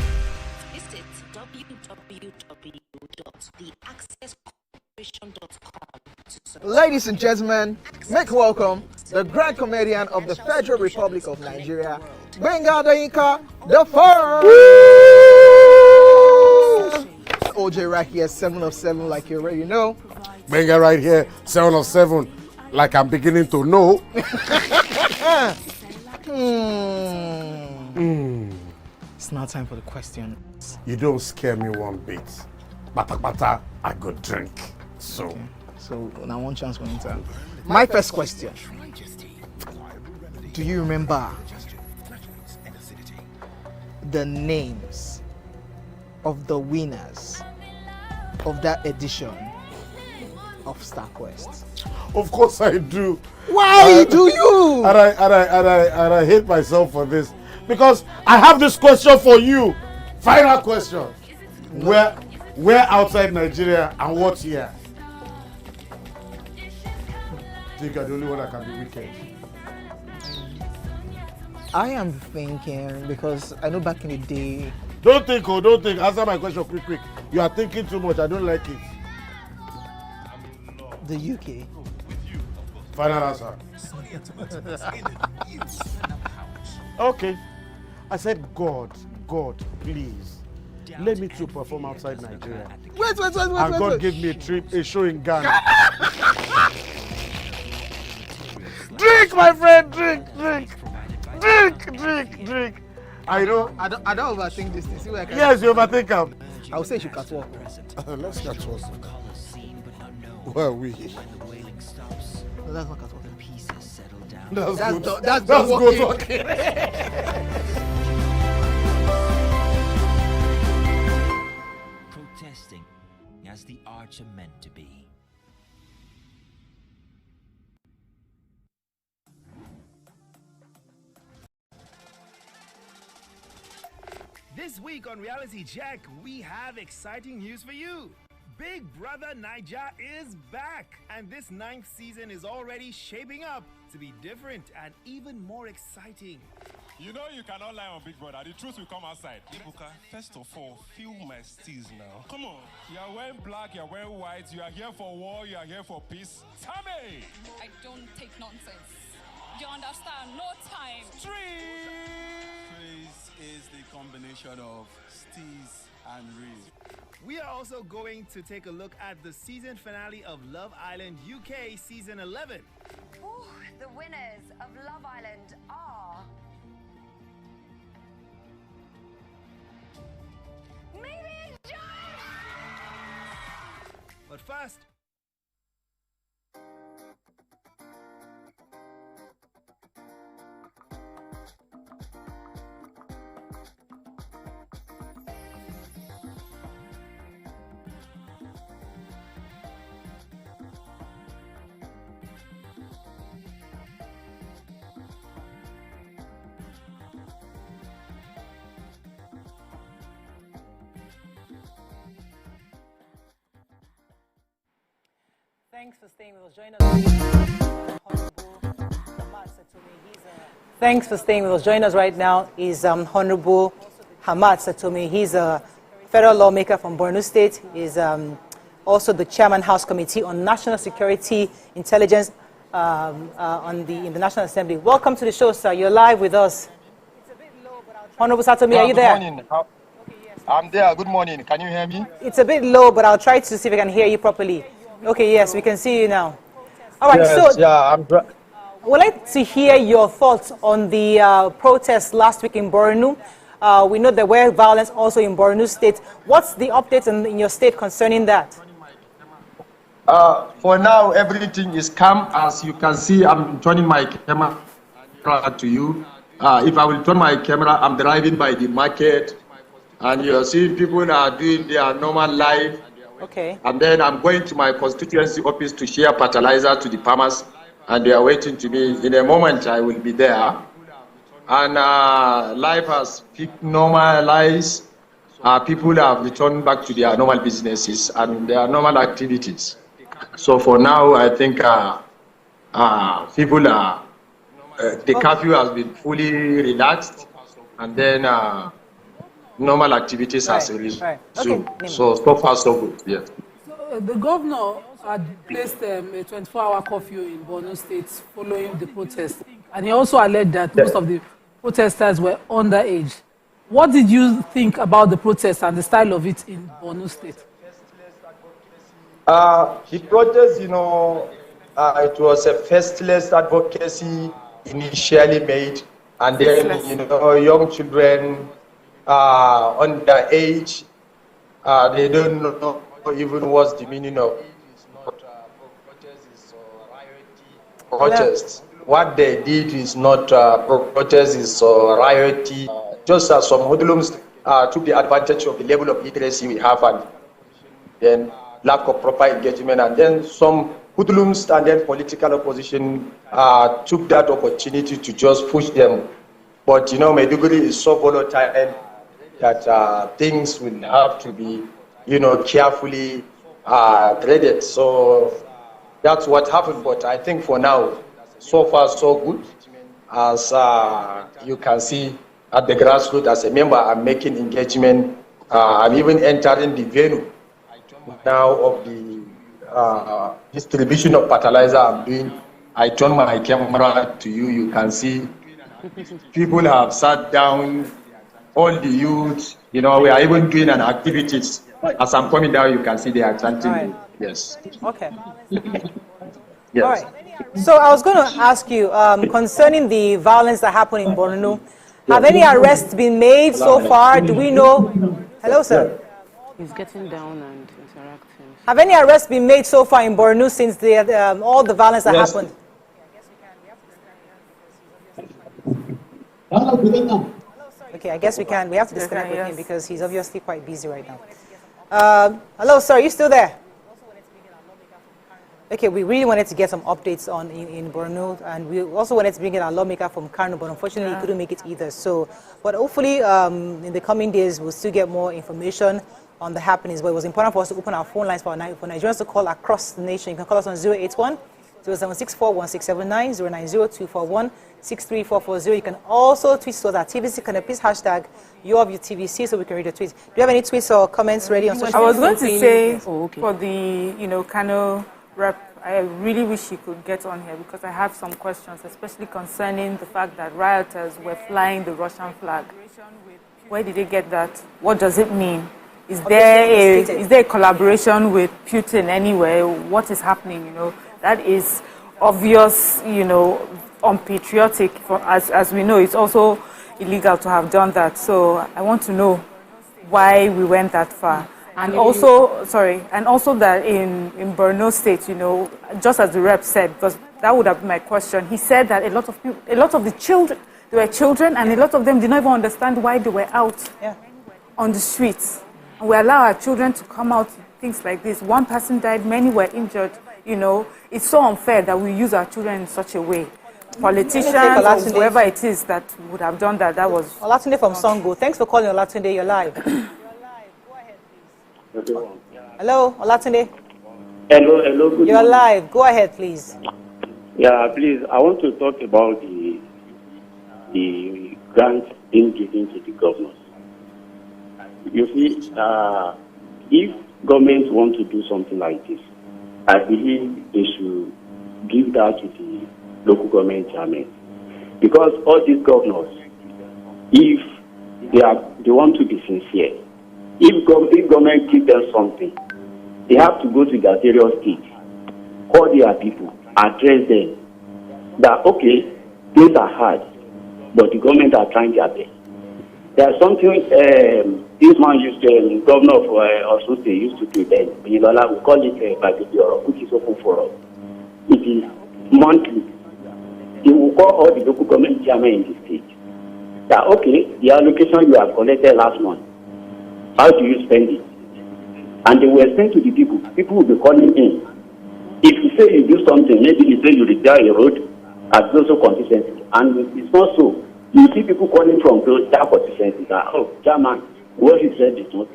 Visit www.theaccesscorporation.com. Ladies and gentlemen, make welcome the grand comedian of the Federal Republic of Nigeria, Benga Dainka, the first. OJ right here, 7 of 7, like you already know. Benga right here, 7 of 7, like I'm beginning to know. It's now time for the question. You don't scare me one bit. Bata, I go drink. So. Okay. So now one chance for enter. My first question. Do you remember the names of the winners of that edition of StarQuest? Of course I do. Why do you? And I hate myself for this. Because I have this question for you. Final question. Where outside Nigeria and what year? I think I'm the only one that can be wicked. I am thinking because I know back in the day. Don't think. Answer my question quick. You are thinking too much. I don't like it. The UK. Final answer. Okay. I said, God, please, let me to perform outside Nigeria. Wait. And God gave me a show in Ghana. Drink, my friend, drink. I know. I don't overthink this. See where I can. Yes, you overthink them. I would say you should catwalk. Let's catwalk. Where are we? No, that's not catwalk. That's good walking. Protesting as the arts are meant to be. This week on Reality Check, we have exciting news for you. Big Brother Naija is back, and this 9th season is already shaping up to be different and even more exciting. You know you cannot lie on Big Brother. The truth will come outside. Ibuka, first of all, feel my steez now. Come on. You are wearing black, you are wearing white. You are here for war, you are here for peace. Tell me. I don't take nonsense. You understand? No time. Praise is the combination of steez and real. We are also going to take a look at the season finale of Love Island UK Season 11. Ooh, the winners of Love Island are... maybe John! But first... Thanks for staying with us. Join us. Thanks for staying with us. Join us right now is Honorable Hamad Satomi. He's a federal lawmaker from Borno State. He's also the chairman House Committee on National Security Intelligence in the National Assembly. Welcome to the show, sir. You're live with us. Honorable Satomi, are you there? Good morning. I'm there. Good morning. Can you hear me? It's a bit low, but I'll try to see if I can hear you properly. Okay, yes, we can see you now. All right, yes, so yeah, I would like to hear your thoughts on the protests last week in Borno. We know there were violence also in Borno State. What's the update in your state concerning that? For now, everything is calm. As you can see, I'm turning my camera to you. If I will turn my camera, I'm driving by the market, and you're seeing people are doing their normal life. Okay. And then I'm going to my constituency office to share fertilizer to the farmers, and they are waiting to me. In a moment, I will be there. And life has normalized. People have returned back to their normal businesses and their normal activities. So for now, I think people are, the curfew has been fully relaxed, and then normal activities has released. Right. Okay. So far, so good, yes. So, the governor had placed a 24-hour curfew in Borno State following the protest, and he also alleged that most of the protesters were underage. What did you think about the protest and the style of it in Borno State? The protest, it was a faceless advocacy initially made, and then, young children underage, they don't know even what's the meaning of protests. What they did is not protest, is rioting. Just as some hoodlums took the advantage of the level of literacy we have, and then lack of proper engagement, and then some hoodlums and then political opposition took that opportunity to just push them. But Maiduguri is so volatile that things will have to be, carefully graded. So that's what happened. But I think for now, so far so good. As you can see at the grassroots, as a member, I'm making engagement. I'm even entering the venue now of the distribution of fertilizer I'm doing. I turn my camera to you. You can see people have sat down, all the youth, we are even doing an activities. As I'm coming down, you can see they are chanting. Right. Yes. Okay. Yes. All right. So I was going to ask you, concerning the violence that happened in Borno, have any arrests been made so far? Do we know? Hello, sir. He's getting down and interacting. Have any arrests been made so far in Borno since all the violence that happened? Okay, I guess we can. We have to disconnect with him because he's obviously quite busy right now. Hello, sir. Are you still there? Okay, we really wanted to get some updates in Borno, and we also wanted to bring in our lawmaker from Kano, but unfortunately he couldn't make it either. So, but hopefully in the coming days we'll still get more information on the happenings. But it was important for us to open our phone lines for Nigerians to call across the nation. You can call us on 081 0764 1679 090 63440. You can also tweet to us at TVC. Can you please hashtag YourViewTVC so we can read the tweets? Do you have any tweets or comments ready on social media? I was going to say for the Kano rep, I really wish he could get on here because I have some questions, especially concerning the fact that rioters were flying the Russian flag. Where did they get that? What does it mean? Is there a collaboration with Putin anywhere? What is happening? That is obvious, unpatriotic. As we know, it's also illegal to have done that. So I want to know why we went that far. And also that in Borno State, just as the rep said, because that would have been my question, he said that a lot of the children, they were children, and a lot of them did not even understand why they were out on the streets. And we allow our children to come out, things like this. One person died, many were injured. It's so unfair that we use our children in such a way. Politicians or whoever it is that would have done that, that was... Olatunde from Songo. Thanks for calling, Olatunde. You're live. Hello, Olatunde. Hello. Good You're morning. live. Go ahead, please. Yeah, please. I want to talk about the grant being given to the governors. You see, if governments want to do something like this, I believe they should give that to the local government chairman, because all these governors, if they want to be sincere, if government gives them something, they have to go to their various states, call their people, address them. That, okay, things are hard, but the government are trying their best. There's something this man used to, governor of Osun State used to do then. We call it Palliatives, which is open for us. It is monthly. They will call all the local government chairmen in the state. That, okay, the allocation you have collected last month, how do you spend it? And they will explain to the people. People will be calling in. If you say you do something, maybe you say you repair a road at those constituencies, and it's not so. You see people calling from that constituencies that, oh, Chairman, what you said is not.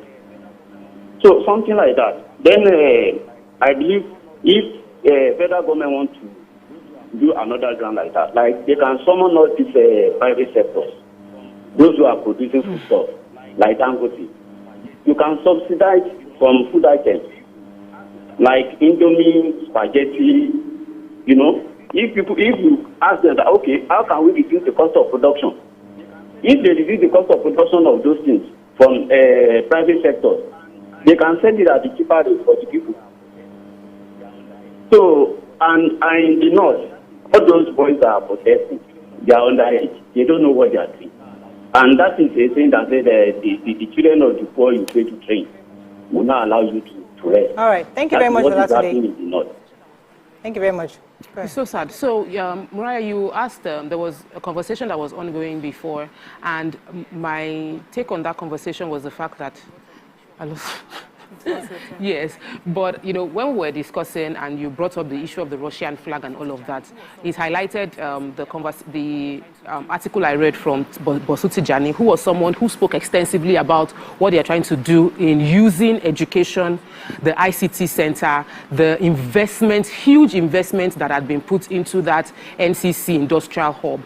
So something like that. Then I believe if federal government wants to do another ground like that, like they can summon all these private sectors, those who are producing food stuff, like Dangote. You can subsidize some food items, like Indomie, spaghetti, you know. If you ask them that, okay, how can we reduce the cost of production? If they reduce the cost of production of those things from private sectors, they can sell it at the cheaper rate for the people. So, and in the north, all those boys that are protesting, they are underage. They don't know what they are doing. And that is a thing that the children of the poor you pay to train will not allow you to rest. All right. Thank you very much for that today. Thank you very much. It's so sad. So, Mariah, you asked, there was a conversation that was ongoing before, and my take on that conversation was the fact that I lost. Yes, but you know, when we were discussing and you brought up the issue of the Russian flag and all of that, it highlighted the article I read from Bosuti Jani, who was someone who spoke extensively about what they are trying to do in using education, the ICT center, the investment, huge investment that had been put into that NCC industrial hub.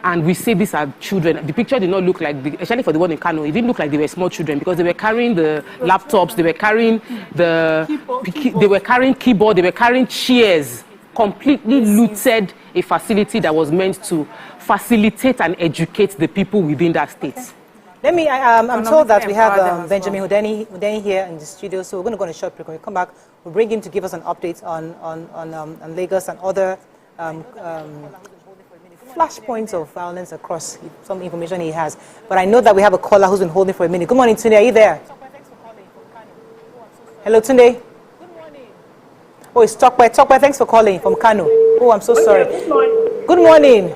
And we say these are children. The picture did not look like, especially for the one in Kano, it didn't look like they were small children because they were carrying the laptops, they were carrying they were carrying keyboard, they were carrying chairs, completely looted a facility that was meant to facilitate and educate the people within that state. Let me, I'm told that we have Benjamin Hudeni here in the studio, so we're going to go on a short break. When we come back, we'll bring him to give us an update on Lagos and other flashpoints of violence across some information he has. But I know that we have a caller who's been holding for a minute. Good morning, Tunde. Are you there? Hello, Tunde. Good morning. Oh, it's Tokwe. Tokwe, thanks for calling from Kano. Oh, I'm so sorry. Good morning. Good morning.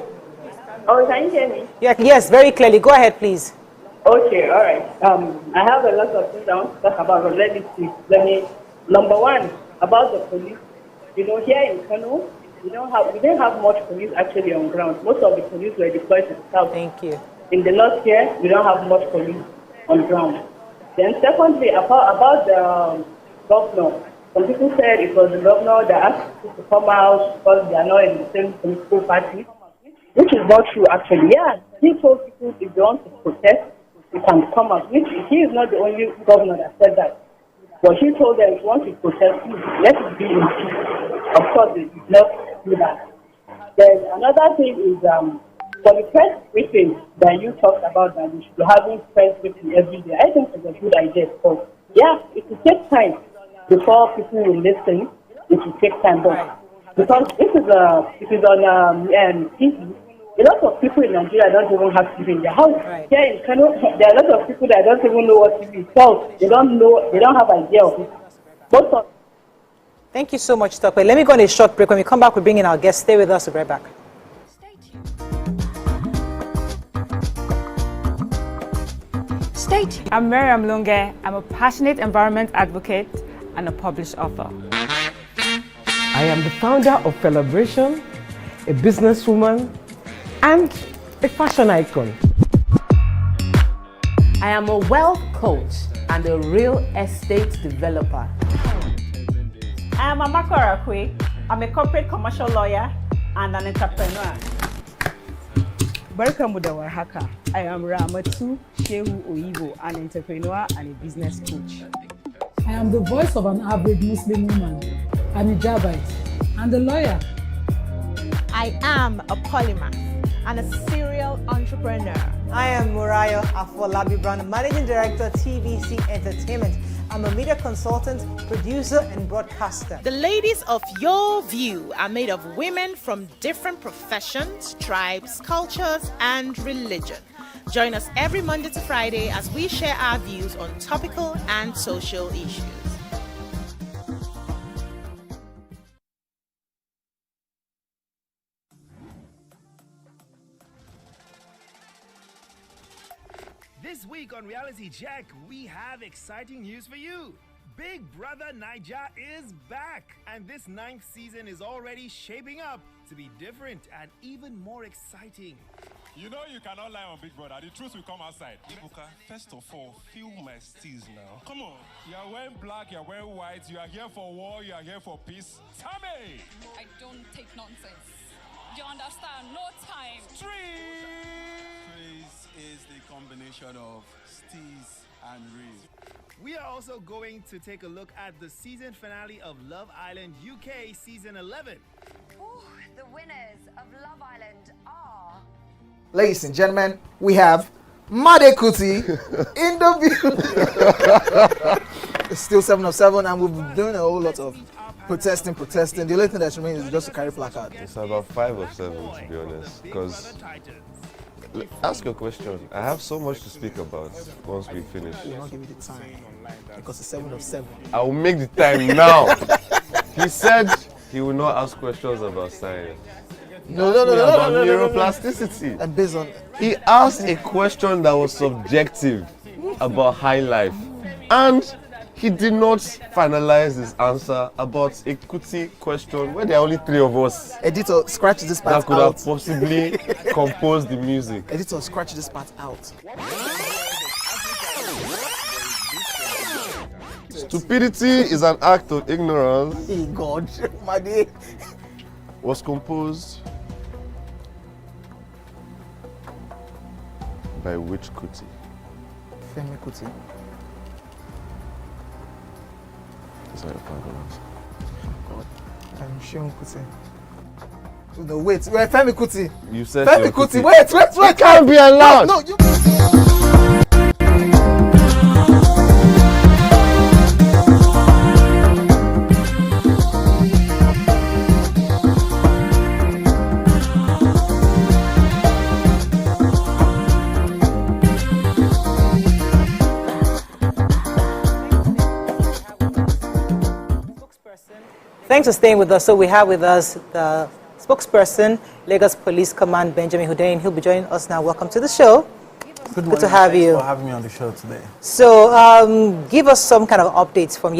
Oh, can you hear me? Yeah, yes, very clearly. Go ahead, please. Okay, all right. I have a lot of things I want to talk about, but let me see. Number one, about the police. You know, here in Kano, we didn't have much police actually on ground. Most of the police were deployed to the south. Thank you. In the north here, we don't have much police on ground. Then secondly, about the governor, some people said it was the governor that asked people to come out because they are not in the same political party, which is not true actually. Yeah, he told people if they want to protest, they can come out. Which he is not the only governor that said that. But he told them if you want to protest, let it be in peace. Of course, they did not do that. Then another thing is for the press briefing that you talked about, that we should be having press briefing every day. I think it's a good idea. So yeah, it will take time before people will listen. It will take time, but because it is on TV. A lot of people in Nigeria don't even have TV in their house. Right. Here in Kano, there are a lot of people that don't even know what TV is. So they don't have idea of it. Thank you so much, Tokwe. Let me go on a short break. When we come back, we'll bring in our guests. Stay with us. We'll be right back. Stay tuned. I'm Miriam Lunge. I'm a passionate environment advocate and a published author. I am the founder of Celebration, a businesswoman, and a fashion icon. I am a wealth coach and a real estate developer. I am Amako Arakwe. I'm a corporate commercial lawyer and an entrepreneur. Welcome to Warhaka. I am Ramatu Shehu Oyibo, an entrepreneur and a business coach. I am the voice of an average Muslim woman, an hijabite, and a lawyer. I am a polymath and a serial entrepreneur. I am Murayo Afolabi Brown, Managing Director, TVC Entertainment. I'm a media consultant, producer, and broadcaster. The ladies of your view are made of women from different professions, tribes, cultures, and religion. Join us every Monday to Friday as we share our views on topical and social issues. This week on Reality Check, we have exciting news for you. Big Brother Naija is back, and this 9th season is already shaping up to be different and even more exciting. You know you cannot lie on Big Brother. The truth will come outside. Ibuka, first of all, feel my steez now. Come on. You are wearing black, you are wearing white, you are here for war, you are here for peace. Tell me! I don't take nonsense. You understand? No time. Praise is the combination of steez and real. We are also going to take a look at the season finale of Love Island UK Season 11. Ooh, the winners of Love Island are... Ladies and gentlemen, we have Made Kuti in the building. It's still 7 of 7, and we've been doing a whole lot of protesting. The only thing that remains is just to carry placard. It's about 5 of 7, to be honest, because ask your question. I have so much to speak about once we finish. We'll not give you the time because it's 7 of 7. I will make the time now. He said he will not ask questions about science. No. Neuroplasticity. And based on he asked a question that was subjective about high life, and he did not finalize his answer about a Kuti question where there are only 3 of us. Editor, scratch this part out. That could have possibly composed the music. Editor, scratch this part out. Stupidity is an act of ignorance. Hey God, my dear. Was composed by which Kuti? Femi Kuti. Is that your final answer? God, I'm Shehu Kuti. No, wait, Femi Kuti. You said Femi Kuti. Wait. It can't be allowed. No, you. Thanks for staying with us. So we have with us the spokesperson, Lagos Police Command, Benjamin Hundeyin. He'll be joining us now. Welcome to the show. Good morning. To have you. Thanks for having me on the show today. So give us some kind of updates from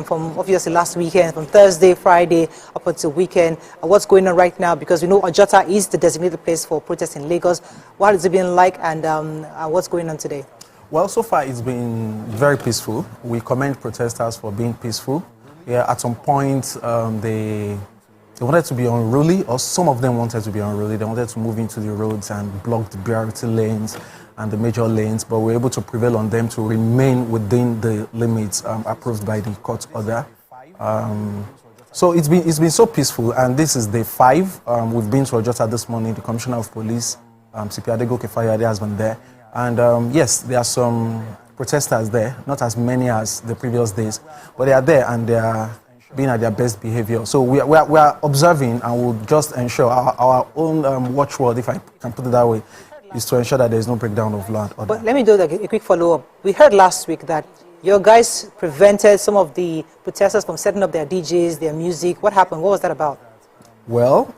from obviously last weekend, from Thursday, Friday, up until weekend. What's going on right now? Because we know Ojota is the designated place for protests in Lagos. What has it been like, and what's going on today? Well, so far it's been very peaceful. We commend protesters for being peaceful. Yeah, at some point they wanted to be unruly, or some of them wanted to be unruly. They wanted to move into the roads and block the BRT lanes and the major lanes, but we were able to prevail on them to remain within the limits approved by the court order. So it's been so peaceful, and this is day 5. We've been to Ojota this morning. The Commissioner of Police, CP Adegoke Fayade, has been there, and yes, there are some protesters there, not as many as the previous days, but they are there and they are being at their best behavior. So we are observing, and we'll just ensure our own watchword, if I can put it that way, is to ensure that there is no breakdown of law and order. But let me do a quick follow-up. We heard last week that your guys prevented some of the protesters from setting up their DJs, their music. What happened? What was that about? Well,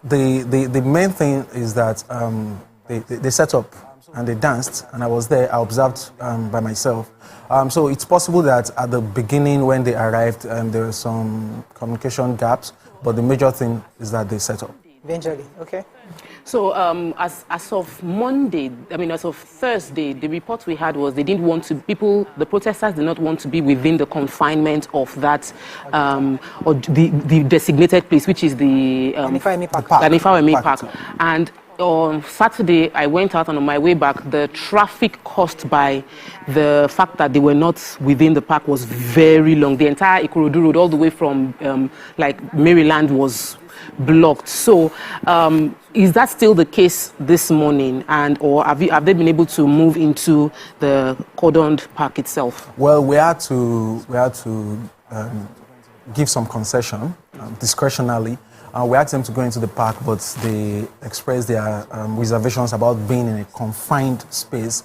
the main thing is that they set up and they danced, and I was there. I observed by myself. So it's possible that at the beginning when they arrived, there were some communication gaps, but the major thing is that they set up. Eventually, okay. So as of Monday, as of Thursday, the report we had was they didn't want to, the protesters did not want to be within the confinement of that, or the designated place, which is the Anifawemi Park. And on Saturday, I went out, and on my way back, the traffic caused by the fact that they were not within the park was very long. The entire Ikorodu Road, all the way from Maryland, was blocked. So is that still the case this morning, and or have they been able to move into the cordoned park itself? Well, we had to give some concession discretionally. We asked them to go into the park, but they expressed their reservations about being in a confined space.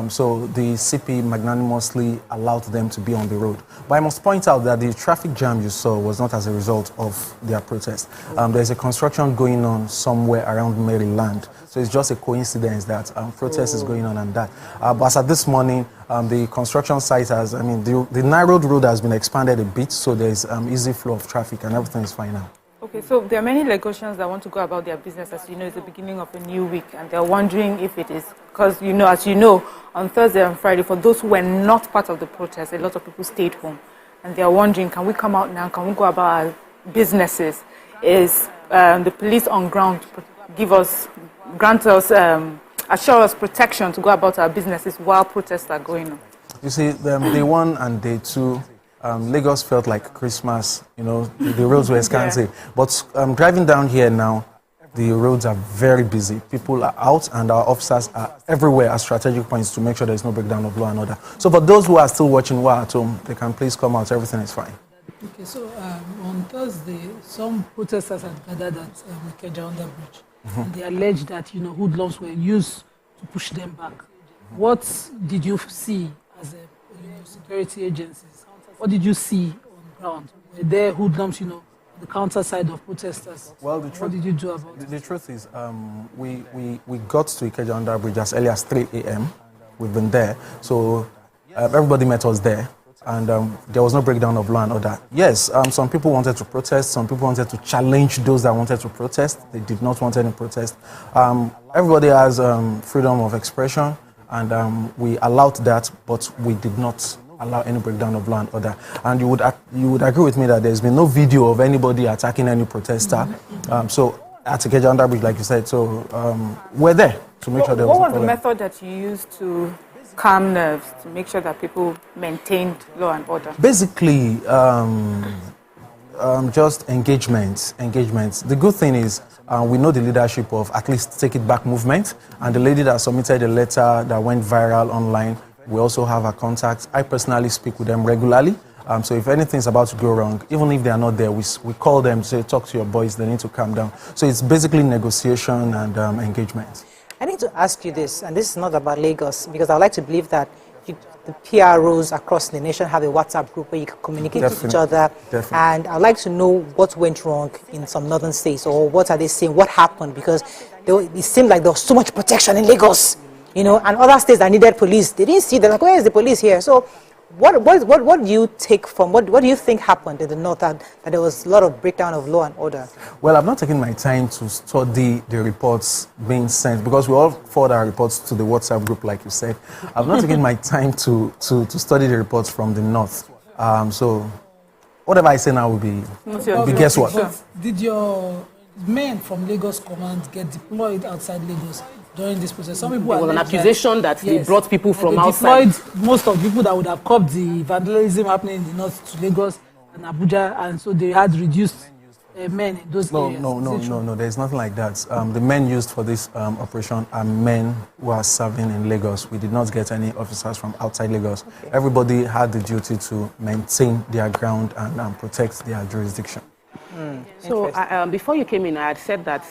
So the CP magnanimously allowed them to be on the road. But I must point out that the traffic jam you saw was not as a result of their protest. There's a construction going on somewhere around Maryland. So it's just a coincidence that protest is going on and that. But as at this morning, the construction site has, the narrowed road has been expanded a bit, so there's easy flow of traffic and everything is fine now. Okay, so there are many Lagosians that want to go about their business. As you know, it's the beginning of a new week, and they're wondering if it is, because as you know, on Thursday and Friday, for those who were not part of the protest, a lot of people stayed home, and they're wondering, can we come out now? Can we go about our businesses? Is the police on ground assure us protection to go about our businesses while protests are going on? You see, day one and day two, Lagos felt like Christmas, the roads were scanty. Yeah. But driving down here now, the roads are very busy. People are out and our officers are everywhere at strategic points to make sure there's no breakdown of law and order. So for those who are still watching while at home, they can please come out. Everything is fine. Okay, so on Thursday, some protesters had gathered at Ikeja under bridge. And they alleged that, hoodlums were used to push them back. What did you see as a security agencies? What did you see on ground? Were there hoodlums, the counter side of protesters? Well, what did you do about it? The truth is, we got to Ikeja under bridge as early as 3 a.m. We've been there. So everybody met us there. And there was no breakdown of law and order. Yes, some people wanted to protest. Some people wanted to challenge those that wanted to protest. They did not want any protest. Everybody has freedom of expression. And we allowed that, but we did not allow any breakdown of law and order. And you would agree with me that there's been no video of anybody attacking any protester. So at Ikeja under bridge, like you said, so we're there to make sure there was no problem. What was the method that you used to calm nerves, to make sure that people maintained law and order? Basically, just engagement. The good thing is we know the leadership of at least Take It Back movement, and the lady that submitted a letter that went viral online, we also have her contact. I personally speak with them regularly. So if anything's about to go wrong, even if they are not there, we call them to say, talk to your boys, they need to calm down. So it's basically negotiation and engagement. I need to ask you this, and this is not about Lagos, because I would like to believe that the PROs across the nation have a WhatsApp group where you can communicate with each other. Definitely. And I'd like to know what went wrong in some northern states, or what are they saying, what happened, because it seemed like there was so much protection in Lagos, and other states that needed police, they didn't see, they're like, where is the police here? So what do you take from, what do you think happened in the north that there was a lot of breakdown of law and order? Well, I've not taken my time to study the reports being sent, because we all forward our reports to the WhatsApp group, like you said. I've not taken my time to study the reports from the north. So whatever I say now will be guesswork. But did your men from Lagos Command get deployed outside Lagos during this process? Some people there was an accusation that they brought people from outside. Deployed most of the people that would have copped the vandalism happening in the north to Lagos and Abuja, and so they had reduced men in those areas. No, there's nothing like that. The men used for this operation are men who are serving in Lagos. We did not get any officers from outside Lagos. Okay. Everybody had the duty to maintain their ground and protect their jurisdiction. So before you came in, I had said that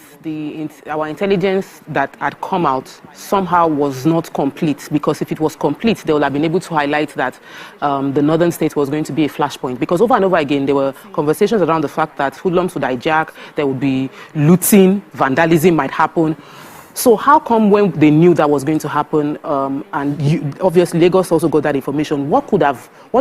our intelligence that had come out somehow was not complete, because if it was complete, they would have been able to highlight that the northern state was going to be a flashpoint. Because over and over again, there were conversations around the fact that hoodlums would hijack, there would be looting, vandalism might happen. So how come when they knew that was going to happen, and obviously Lagos also got that information, what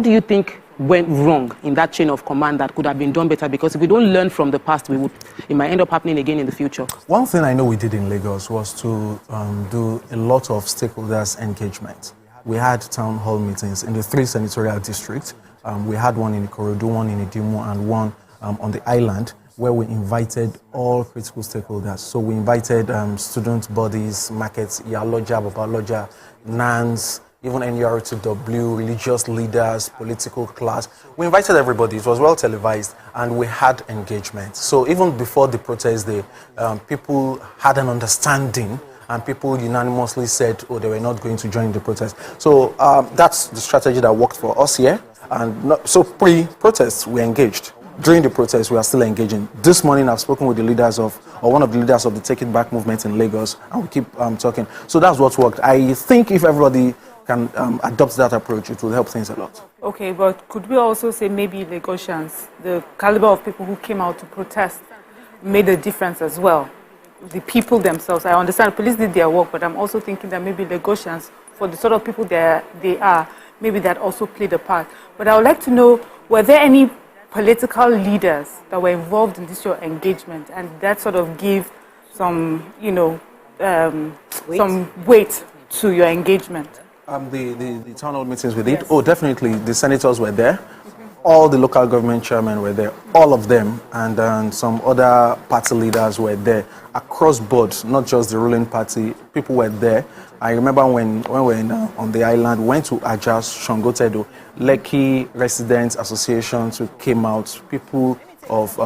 do you think went wrong in that chain of command that could have been done better? Because if we don't learn from the past, it might end up happening again in the future. One thing I know we did in Lagos was to do a lot of stakeholders engagement. We had town hall meetings in the 3 senatorial districts. We had one in Ikorodu, one in Idimu, and one on the island, where we invited all critical stakeholders. So we invited student bodies, markets, Iyaloja, Babaloja, NANS, even NURTW, religious leaders, political class. We invited everybody. It was well televised, and we had engagement. So even before the protest day, people had an understanding, and people unanimously said, oh, they were not going to join the protest. So that's the strategy that worked for us here. And so pre-protest, we engaged. During the protest, we are still engaging. This morning, I've spoken with the leaders of, or one of the leaders of the Take It Back movement in Lagos, and we keep talking. So that's what worked. I think if everybody can adopt that approach, it will help things a lot. Okay, but could we also say maybe Lagosians, the caliber of people who came out to protest, made a difference as well? The people themselves. I understand police did their work, but I'm also thinking that maybe Lagosians, for the sort of people they are, maybe that also played a part. But I would like to know, were there any political leaders that were involved in this your engagement, and that sort of gave some, some weight to your engagement? The town hall meetings we did, yes. Oh, definitely, the senators were there. All the local government chairmen were there, all of them, and some other party leaders were there. Across board, not just the ruling party, people were there. I remember when we were on the island, we went to Ajas, Shongotedo, Lekki residents associations who came out, people of,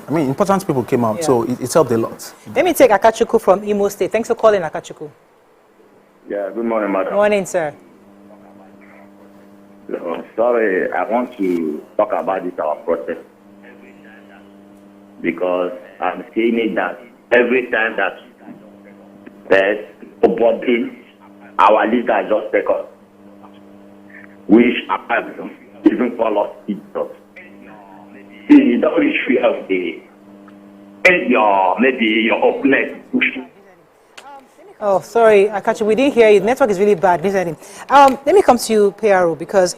important people came out, yeah. So it helped a lot. Let me take Akachuku from Imo State. Thanks for calling, Akachuku. Yeah, good morning, madam. Morning, sir. Sorry, I want to talk about this, our protest, because I'm seeing it that every time that there's nobody, our leader just take us, which even follow us, see, you don't reach of your opponent pushing. Oh, sorry, Akachi, we didn't hear you. The network is really bad. Let me come to you, PRO, because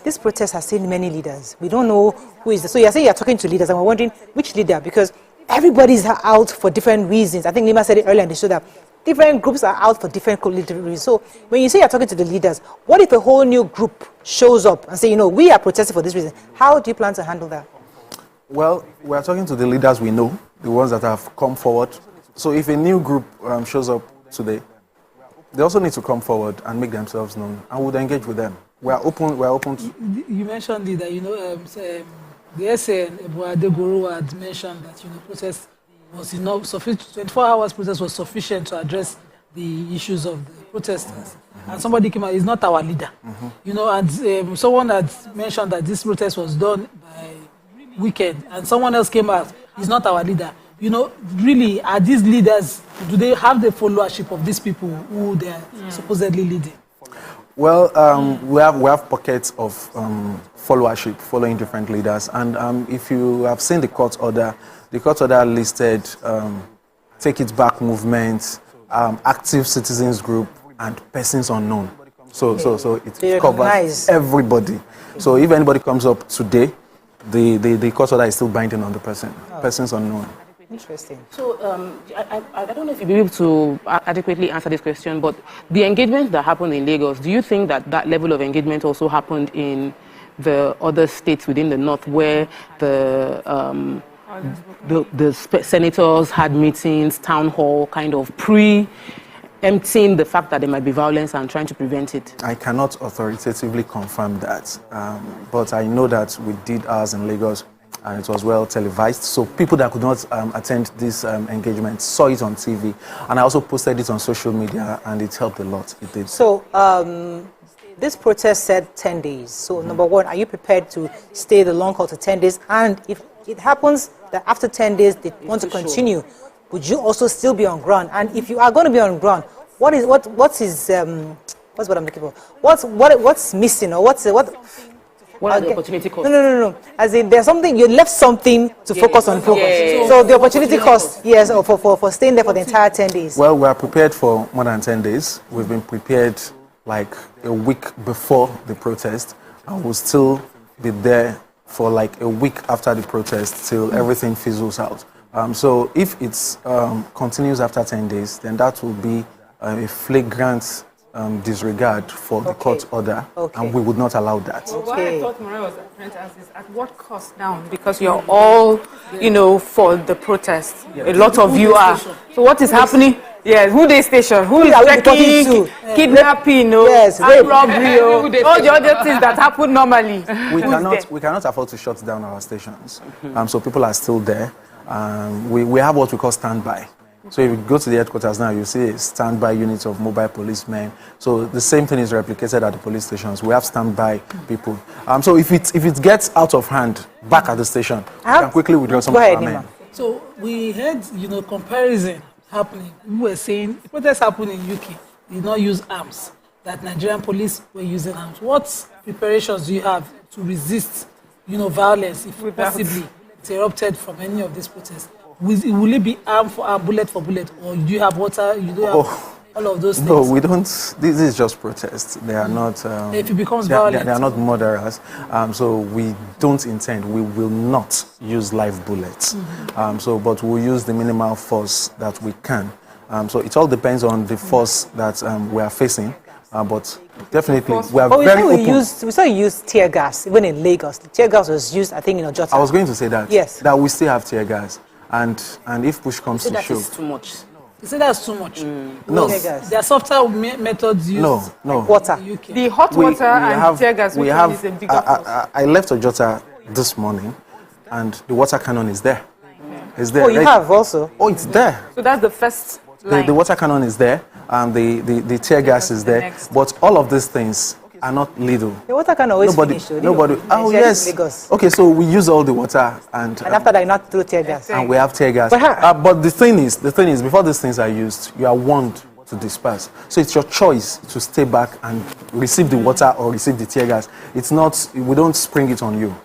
this protest has seen many leaders. We don't know who is. So you're saying you're talking to leaders, and we're wondering which leader, because everybody's out for different reasons. I think Nima said it earlier in the show that different groups are out for different reasons. So when you say you're talking to the leaders, what if a whole new group shows up and say, we are protesting for this reason? How do you plan to handle that? Well, we're talking to the leaders we know, the ones that have come forward. So if a new group shows up today, they also need to come forward and make themselves known, and we'll engage with them. We're open to... You mentioned that, the SN, Adegoro had mentioned that, protest was enough, 24 hours protest was sufficient to address the issues of the protesters. Mm-hmm. And somebody came out, he's not our leader. Mm-hmm. And someone had mentioned that this protest was done by weekend, and someone else came out, he's not our leader. Really, are these leaders, do they have the followership of these people who they are supposedly leading? Well, we have pockets of followership, following different leaders. And if you have seen the court order listed Take It Back movement, active citizens group, and persons unknown. So it covers everybody. So if anybody comes up today, the court order is still binding on the person, persons unknown. Interesting. So I don't know if you'll be able to adequately answer this question, but the engagement that happened in Lagos, do you think that level of engagement also happened in the other states within the north, where the senators had meetings, town hall, kind of emptying the fact that there might be violence and trying to prevent it? I cannot authoritatively confirm that, but I know that we did ours in Lagos, and it was well televised. So people that could not attend this engagement saw it on TV, and I also posted it on social media, and it helped a lot. It did. So this protest said 10 days. So number one, are you prepared to stay the long haul to 10 days? And if it happens that after 10 days they want to continue, would you also still be on ground? And if you are going to be on ground, what I'm looking for? What's missing, or what are the opportunity costs? No. As in, there's something, you left something to focus on. So the opportunity cost, yes, for staying there for the entire 10 days. Well, we are prepared for more than 10 days. We've been prepared like a week before the protest, and we'll still be there for like a week after the protest till everything fizzles out. So if it continues after 10 days, then that will be a flagrant disregard for the court order, and we would not allow that. What I thought Maria was trying to ask is, at what cost now? Because you're all, for the protest. A lot of you are. So what is happening? Yes, who they station? Who is checking? Kidnapping, yes, and robbery, all the other things that happen normally. We cannot afford to shut down our stations. So people are still there. We have what we call standby. So if you go to the headquarters now, you see a standby unit of mobile policemen. So the same thing is replicated at the police stations. We have standby people. So if it gets out of hand back at the station, we can quickly withdraw some of our men. So we had, comparison happening. We were saying protests happened in UK. They did not use arms. That Nigerian police were using arms. What preparations do you have to resist, violence if possibly it's erupted from any of these protests? Will it be arm for arm, bullet for bullet, or do you have water? You don't have all of those things? No, we don't. This is just protests. They are not. If it becomes violent, they are not murderers. So we don't intend. We will not use live bullets. But we'll use the minimal force that we can. So it all depends on the force that we are facing. But definitely, we are very open. We saw you use tear gas, even in Lagos. The tear gas was used, I think, in Ojota. I was going to say that. Yes. That we still have tear gas. And if push comes to that shove. is too much. You say that's too much. No. There are softer methods used. No. Like water. The hot water and tear gas. Is a bigger I left Ojota this morning, and the water cannon is there. It's there. Oh, you have also? Oh, it's there. So that's the first line. The water cannon is there. The tear gas is there. But all of these things are not little. The water can always finish. Nobody. Oh yes. Lagos. Okay, so we use all the water and after that, not through tear gas. And we have tear gas. But the thing is, before these things are used, you are warned to disperse. So it's your choice to stay back and receive the water or receive the tear gas. It's not. We don't spring it on you.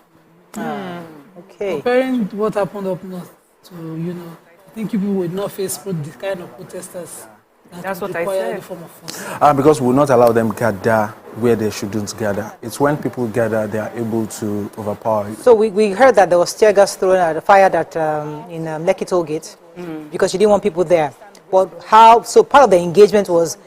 Okay. Comparing what happened up north to I think people would not face the kind of protesters. That's what I said. Because we will not allow them gather where they shouldn't gather. It's when people gather, they are able to overpower you. So we heard that there was tear gas thrown at the fire that in Lekki toll gate because you didn't want people there. But so part of the engagement was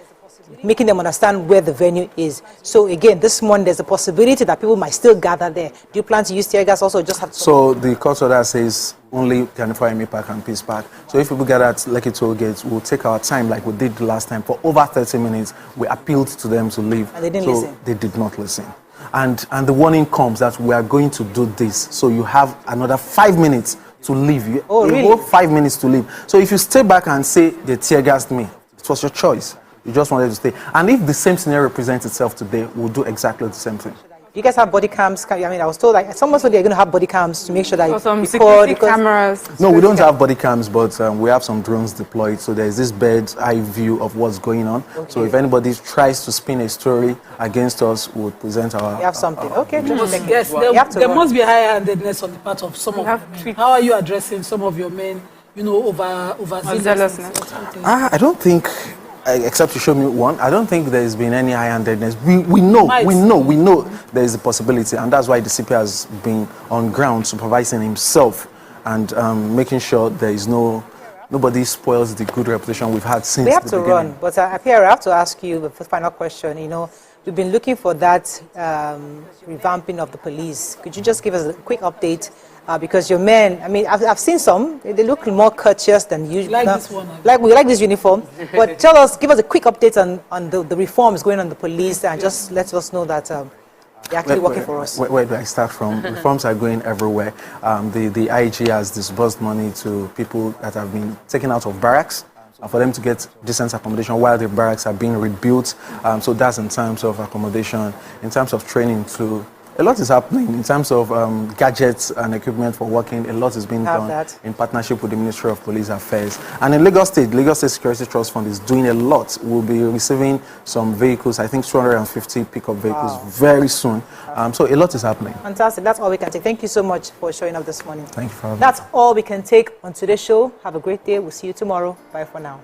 making them understand where the venue is. So again, this morning there's a possibility that people might still gather there. Do you plan to use tear gas also, or just have to? So the court order says only 24 Park and Peace Park. So if people gather at Lekki toll gates, we'll take our time like we did the last time. For over 30 minutes, we appealed to them to leave. And they didn't listen? They did not listen. And the warning comes that we are going to do this. So you have another 5 minutes to leave. Oh, really? You have 5 minutes to leave. So if you stay back and say they tear gassed me, it was your choice. You just wanted to stay. And if the same scenario presents itself today, we'll do exactly the same thing. You guys have body cams? I mean, I was told someone said they're going to have body cams to make sure that some security cameras. No, we don't have body cams, but we have some drones deployed. So there's this bird's eye view of what's going on. Okay. So if anybody tries to spin a story against us, we'll present our... You have something. Okay. Yes, there must be high-handedness on the part of some of your men. How are you addressing some of your men, over zealousness? I don't think... Except to show me one, I don't think there's been any high-handedness. We know there is a possibility, and that's why the CP has been on ground supervising himself and making sure there is nobody spoils the good reputation we've had since the beginning. We have to run, but Pierre, I have to ask you the final question. We've been looking for that revamping of the police. Could you just give us a quick update? Because your men, I mean, I've seen some, they look more courteous than usual. Like this one. We like this uniform. But give us a quick update on the reforms going on the police and just let us know that they're actually working for us. Where do I start from? Reforms are going everywhere. The IG has disbursed money to people that have been taken out of barracks for them to get decent accommodation while the barracks are being rebuilt. So that's in terms of accommodation, in terms of training too. A lot is happening in terms of gadgets and equipment for working. A lot is being done in partnership with the Ministry of Police Affairs. And in Lagos State Security Trust Fund is doing a lot. We'll be receiving some vehicles, I think 250 pickup vehicles very soon. So a lot is happening. Fantastic. That's all we can take. Thank you so much for showing up this morning. Thank you for having me. That's all we can take on today's show. Have a great day. We'll see you tomorrow. Bye for now.